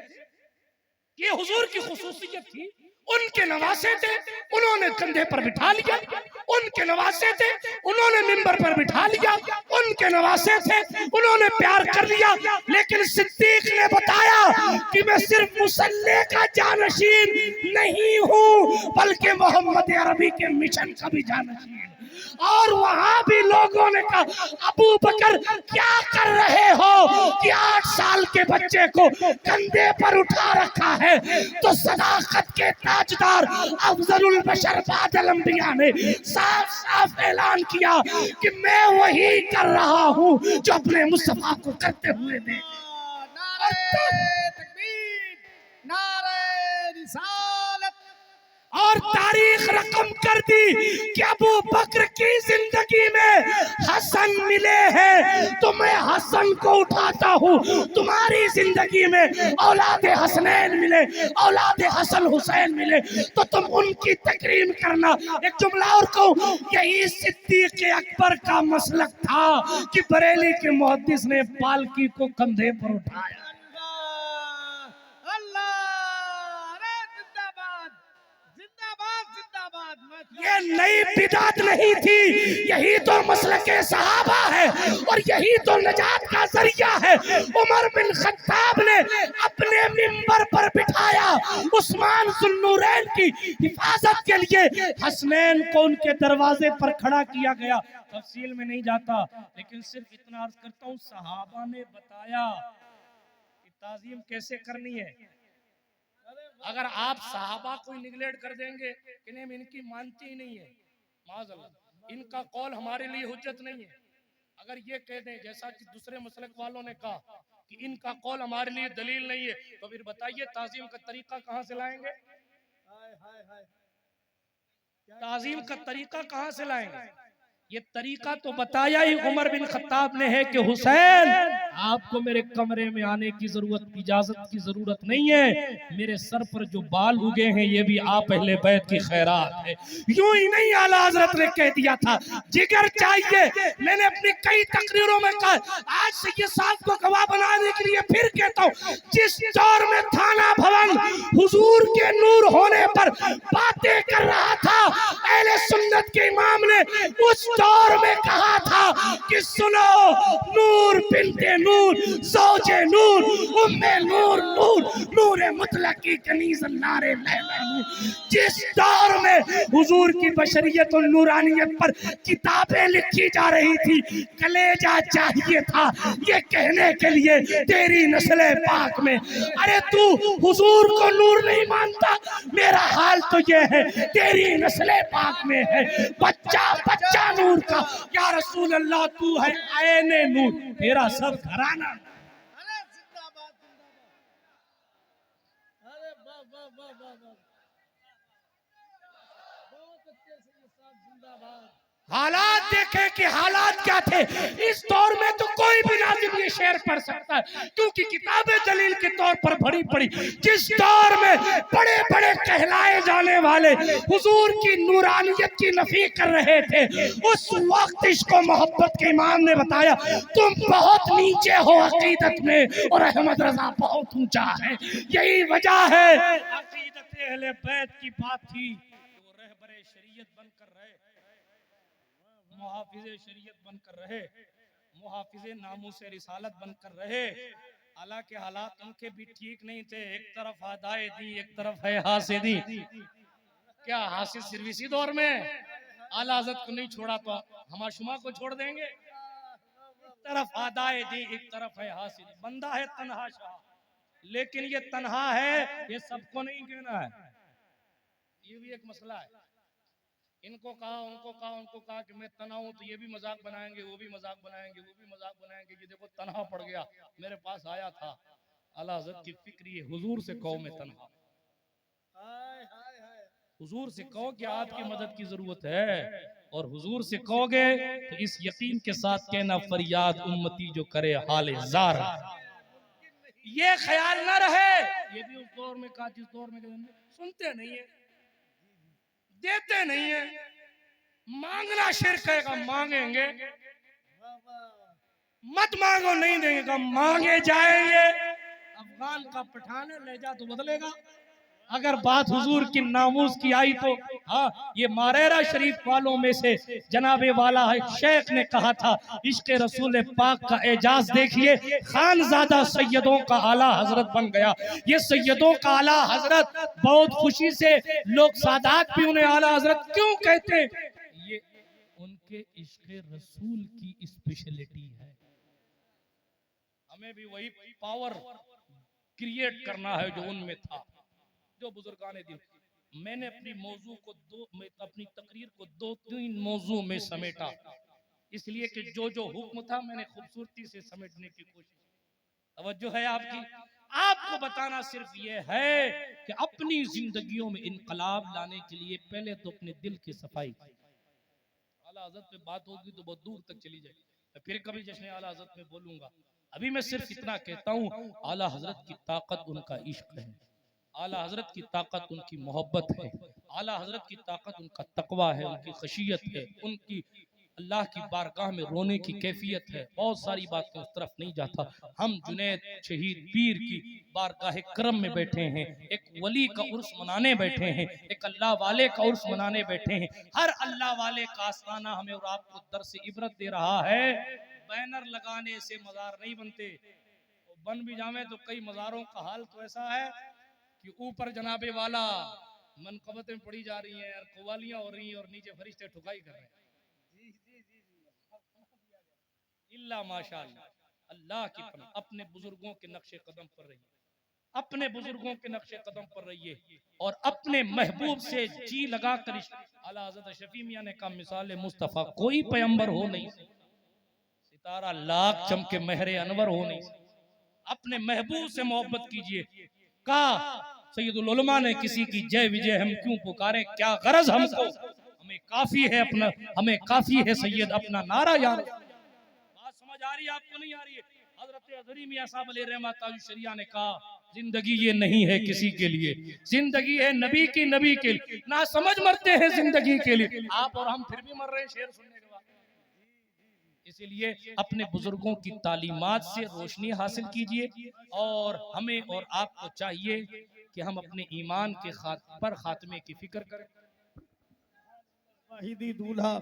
Speaker 1: ये हुजूर की खुसूसियत थी, उनके नवासे थे, उन्होंने कंधे पर बिठा लिया, उनके नवासे थे, उन्होंने मिंबर पर बिठा लिया, उनके नवासे थे, उन्होंने प्यार कर लिया। लेकिन सिद्दीक ने बताया कि मैं सिर्फ मुसल्ले का जानशीन नहीं हूँ बल्कि मोहम्मद अरबी के मिशन का भी जानशीन। और वहां भी लोगों ने कहा अबू बकर क्या कर रहे हो कि 8 साल के बच्चे को कंधे पर उठा रखा है। तो सदाकत के ताजदार अफजलुल बशर बादल अंबिया ने साफ साफ ऐलान किया कि मैं वही कर रहा हूँ जो अपने मुस्तफा को करते हुए देख।
Speaker 2: नारे तकबीर, नारे रिसालत।
Speaker 1: और तारीख रकम कर दी कि अबू बकर की जिंदगी में हसन मिले हैं तो मैं हसन को उठाता हूँ, तुम्हारी जिंदगी में औलाद हसनैन मिले, औलाद हसन हुसैन मिले तो तुम उनकी तकरीम करना। एक जुमला और कहूँ, यही सिद्दीक अकबर का मसलक था कि बरेली के मुहद्दिस ने पालकी को कंधे पर उठाया। ये नई बिदात नहीं थी, यही तो मसलके सहाबा है और यही तो नजात का जरिया है। उमर बिन खत्ताब ने अपने मिंबर पर बिठाया उस्मान जुन्नूरैन की हिफाजत के लिए, हसनैन को उनके दरवाजे पर खड़ा किया गया। तफसील में नहीं जाता, लेकिन सिर्फ इतना अर्ज करता हूँ, सहाबा ने बताया कि ताजीम कैसे करनी है। अगर आप साहबा को निगलेक्ट कर देंगे कि नहीं इनकी मानती ही नहीं है, माज़अल्लाह इनका कौल हमारे लिए हुज्जत नहीं है, अगर ये कह दें जैसा कि दूसरे मसलक वालों ने कहा कि इनका कौल हमारे लिए दलील नहीं है, तो फिर बताइए ताजीम का तरीका कहां से लाएंगे? ताजीम का तरीका कहां से लाएंगे? ये तरीका तो बताया ही उमर बिन खत्ताब ने है कि हुसैन आपको मेरे कमरे में आने की इजाजत की जरूरत नहीं है, मेरे सर पर जो बाल उगे हैं ये भी आप अहले बैत की खैरात है। यूं ही नहीं आला हजरत ने कह दिया था जिगर चाहिए, मैंने अपनी कई तकरीरों में कहा, आज से ये साहब को गवाह बनाने के लिए फिर कहता हूं, जिस दौर में थाना भवन हुजूर के नूर होने पर बातें कर रहा था, अहले सुन्नत के इमाम ने उस दौर में कहा था कि सुनो नूर बिन्ते नूर ज़ौजे नूर उम्मे नूर नूर नूर मुतलक की कनीज़ नारे नूर। जिस दौर में हुजूर की बशरियत और नूरानियत पर किताबें लिखी जा रही थी, कलेजा चाहिए था ये कहने के लिए तेरी नस्ल पाक में, अरे तू हुजूर को नूर नहीं मानता, मेरा हाल तो ये है तेरी नस्ल पाक में है बच्चा बच्चा नूर का, या रसूल अल्लाह तू है आईने नूर, तेरा सब घराना।
Speaker 2: अरे जिंदाबाद जिंदाबाद, अरे वाह वाह वाह वाह वाह, बहुत अच्छे से ये साहब जिंदाबाद।
Speaker 1: हालात देखें कि हालात क्या थे इस दौर में, तो कोई भी नाज़िम ये शेर पढ़ सकता है क्योंकि किताबें दलील के तौर पर भरी पड़ी। जिस दौर में बड़े बड़े कहलाए जाने वाले हुजूर की नूरानियत की नफी कर रहे थे, उस वक्त इसको मोहब्बत के इमाम ने बताया तुम बहुत नीचे हो अकीदत में और अहमद रजा बहुत ऊंचा है। यही वजह है अकीदत अहले बैत की बात थी, वो रहबरे शरीयत बनकर रहे, मुहाफिज़े शरीयत बनकर रहे, मुहाफिज़े नामूसे रिसालत बनकर रहे। हालांकि हालात उनके भी ठीक नहीं थे, एक तरफ आदाए दी एक तरफ है हासिदी। क्या हासिद सिर्फ इसी दौर में आला हज़रत को नहीं छोड़ा तो हमाशुमा को छोड़ देंगे? एक तरफ आदाए दी एक तरफ है हासिदी। बंदा है तन्हा शाह, लेकिन ये तन्हा है ये सबको नहीं कहना है, ये भी एक मसला है। इनको कहा उनको कहा उनको कहा कि मैं तना हूं, तो ये भी मजाक बनाएंगे वो भी मजाक बनाएंगे वो भी मजाक बनाएंगे कि देखो तनहा पड़ गया। मेरे पास आया था आला हज़रत की फिक्र ये, हुजूर से कहो मैं तनहा,
Speaker 2: हाय हाय हाय,
Speaker 1: हुजूर से कहो कि आपकी मदद की जरूरत है, और हुजूर से कहोगे तो इस यकीन के साथ कहना फरियाद उम्मती जो करे हाल जार, ये ख्याल ना रहे। ये भी उस दौर में कहा जिस दौर में सुनते नहीं है, देते नहीं है, मांगना शिर्क है, मांगेंगे
Speaker 2: वाह वाह,
Speaker 1: मत मांगो नहीं देंगे, मांगे जाएंगे। अफगान का पठान है, लहजा तो बदलेगा। अगर बात हुजूर की नामूस की आई तो हाँ, ये मारेरा शरीफ वालों में से जनाबे वाला है शेख ने कहा था इश्क रसूल पाक का एजाज देखिए, खानजादा सैयदों का आला हजरत बन गया। ये सैयदों का आला हजरत, बहुत खुशी से लोग सादात भी उन्हें आला हजरत क्यों कहते हैं, ये उनके इश्क रसूल की स्पेशलिटी है। हमें भी वही पावर क्रिएट करना है जो उनमें था, जो बुजुर्गाने दिन। मैंने अपनी मौजू को अपनी तकरीर को 2-3 मौजू में समेटा, इसलिए कि जो जो हुक्म था मैंने खूबसूरती से समेटने की कोशिश। तवज्जो है आपकी? आपको बताना सिर्फ ये है कि अपनी जिंदगियों में इनकलाब लाने के लिए पहले तो अपने दिल की सफाई। आला हज़रत पे बात होगी तो बहुत दूर तक चली जाएगी, मैं फिर कभी जश्न आला हज़रत में बोलूंगा। अभी मैं सिर्फ इतना कहता हूँ, आला हज़रत की ताकत उनका इश्क है, आला हज़रत की ताकत उनकी मोहब्बत है, आला हज़रत की ताकत उनका तकवा है, उनकी खशियत है, उनकी अल्लाह की बारगाह में रोने की कैफियत है। बहुत सारी बातें उस तरफ नहीं जाता। हम जुनैद शहीद पीर की बारगाह करम में बैठे हैं, एक वली का उर्स मनाने बैठे हैं, एक अल्लाह वाले का उर्स मनाने बैठे हैं। हर अल्लाह वाले का आस्ताना हमें और आपको दर्स इबरत दे रहा है। बैनर लगाने से मज़ार नहीं बनते, बन भी जावे तो कई मज़ारों का हाल तो ऐसा है कि ऊपर जनाबे वाला मनकबतें पड़ी जा रही हैं और कवालियां हो रही हैं और नीचे फरिश्ते ठुकाई कर रहे हैं। इल्ला माशाअल्लाह, अल्लाह की पनाह अपने बुजुर्गों के नक्शे कदम पर रही। अपने बुजुर्गों के नक्शे कदम पर रहिए और अपने महबूब से जी लगा कर आला हज़रत शफी मियां ने कहा मिसाल मुस्तफ़ा कोई पैगंबर हो नहीं, सितारा लाख चमके महरे अनवर हो नहीं, अपने महबूब से मोहब्बत कीजिए। कहा सैयदुल उलमा ने किसी की जय विजय हम क्यों पुकारें, क्या गरज हमको, हमें काफी है अपना, हमें काफी है सैयद अपना नारा यार। बात समझ आ रही है आपको, नहीं आ रही है? हजरत अज़हरी मियां साहब अलैहि रहमत ताज शरिया ने कहा जिंदगी ये नहीं है किसी के लिए, जिंदगी है नबी की, नबी के लिए। ना समझ मरते हैं जिंदगी के लिए, आप और हम फिर भी मर रहे हैं शेर सुनने के बाद। इसीलिए अपने बुजुर्गों की तालीमात से रोशनी हासिल कीजिए और हमें और आपको चाहिए कि हम अपने ईमान के खात्मे की फिक्र करें।
Speaker 2: वाहिदी दूल्हा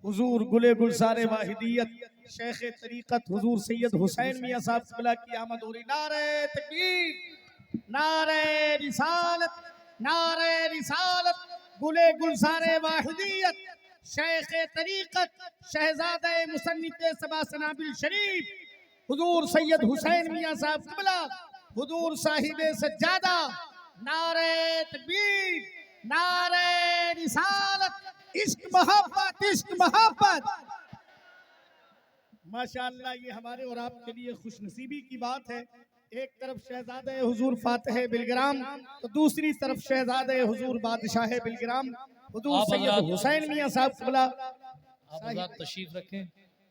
Speaker 2: हुजूर गुले गुलसारे वाहिदियत शेख तरीकत हुजूर सैयद हुसैन मियां साहब क़िबला की आमद हो रही। नारे तकबीर, नारे रिसालत, नारे रिसालत। गुले गुलसारे वाहिदियत शेख तरीकत शहजादे मुसन्निफ़े सबा सनाबिल शरीफ हुजूर सैयद हुसैन मियां साहब क़िबला हुजूर साहिबे सज्जादा। नारे तकबीर, नारे रिसालत, इश्क मोहब्बत, इश्क मोहब्बत। माशाअल्लाह ये हमारे और आपके लिए खुशनसीबी की बात है। एक तरफ शहजादे हुजूर फातिह बिलग्राम तो दूसरी तरफ शहजादे हुजूर बादशाह बिलग्राम हुजूर सैयद हुसैन मियां साहब क़िबला।
Speaker 1: आप आजाद तशरीफ रखें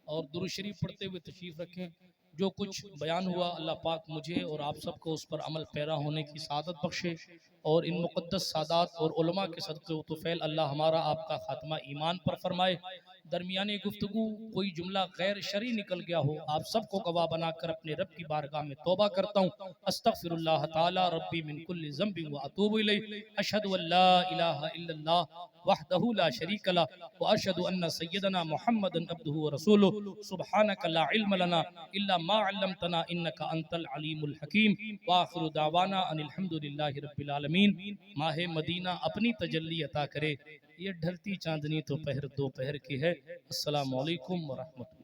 Speaker 1: और दुरूद शरीफ पढ़ते हुए तशरीफ रखें। जो कुछ बयान हुआ अल्लाह पाक मुझे और आप सबको उस पर अमल पैरा होने की सादत बख्शे और इन मुक़द्दस सादात और उलमा के सदक़े व तुफ़ैल अल्लाह हमारा आपका खात्मा ईमान पर फरमाए। दरमियाने गुफ्तगू कोई जुमला गैर शरी निकल गया हो, आप सबको गवाह बनाकर अपने रब की बारगाह में तौबा करता हूँ। अस्तग़फिरुल्लाह ताला रब्बी मिन कुल्लि ज़ंबिन व अतूबु इलैहि। अशहदु अल्ला इलाहा इल्लल्लाह वहदहु ला शरीक लह व अशहदु अन्न सय्यदना मुहम्मदन अब्दुहु व रसूलुहु। सुब्हानक ला इल्म लना इल्ला मा अल्लमतना इन्नका अंतल अलीमुल हकीम। व आखिरु दावाना अनिल हम्दुलिल्लाहि रब्बिल आलमीन। माह मदीना अपनी तजल्ली अता करे। ये ढलती चांदनी तो पहर दोपहर की है। अस्सलामु अलैकुम व रहमतुल्लाह।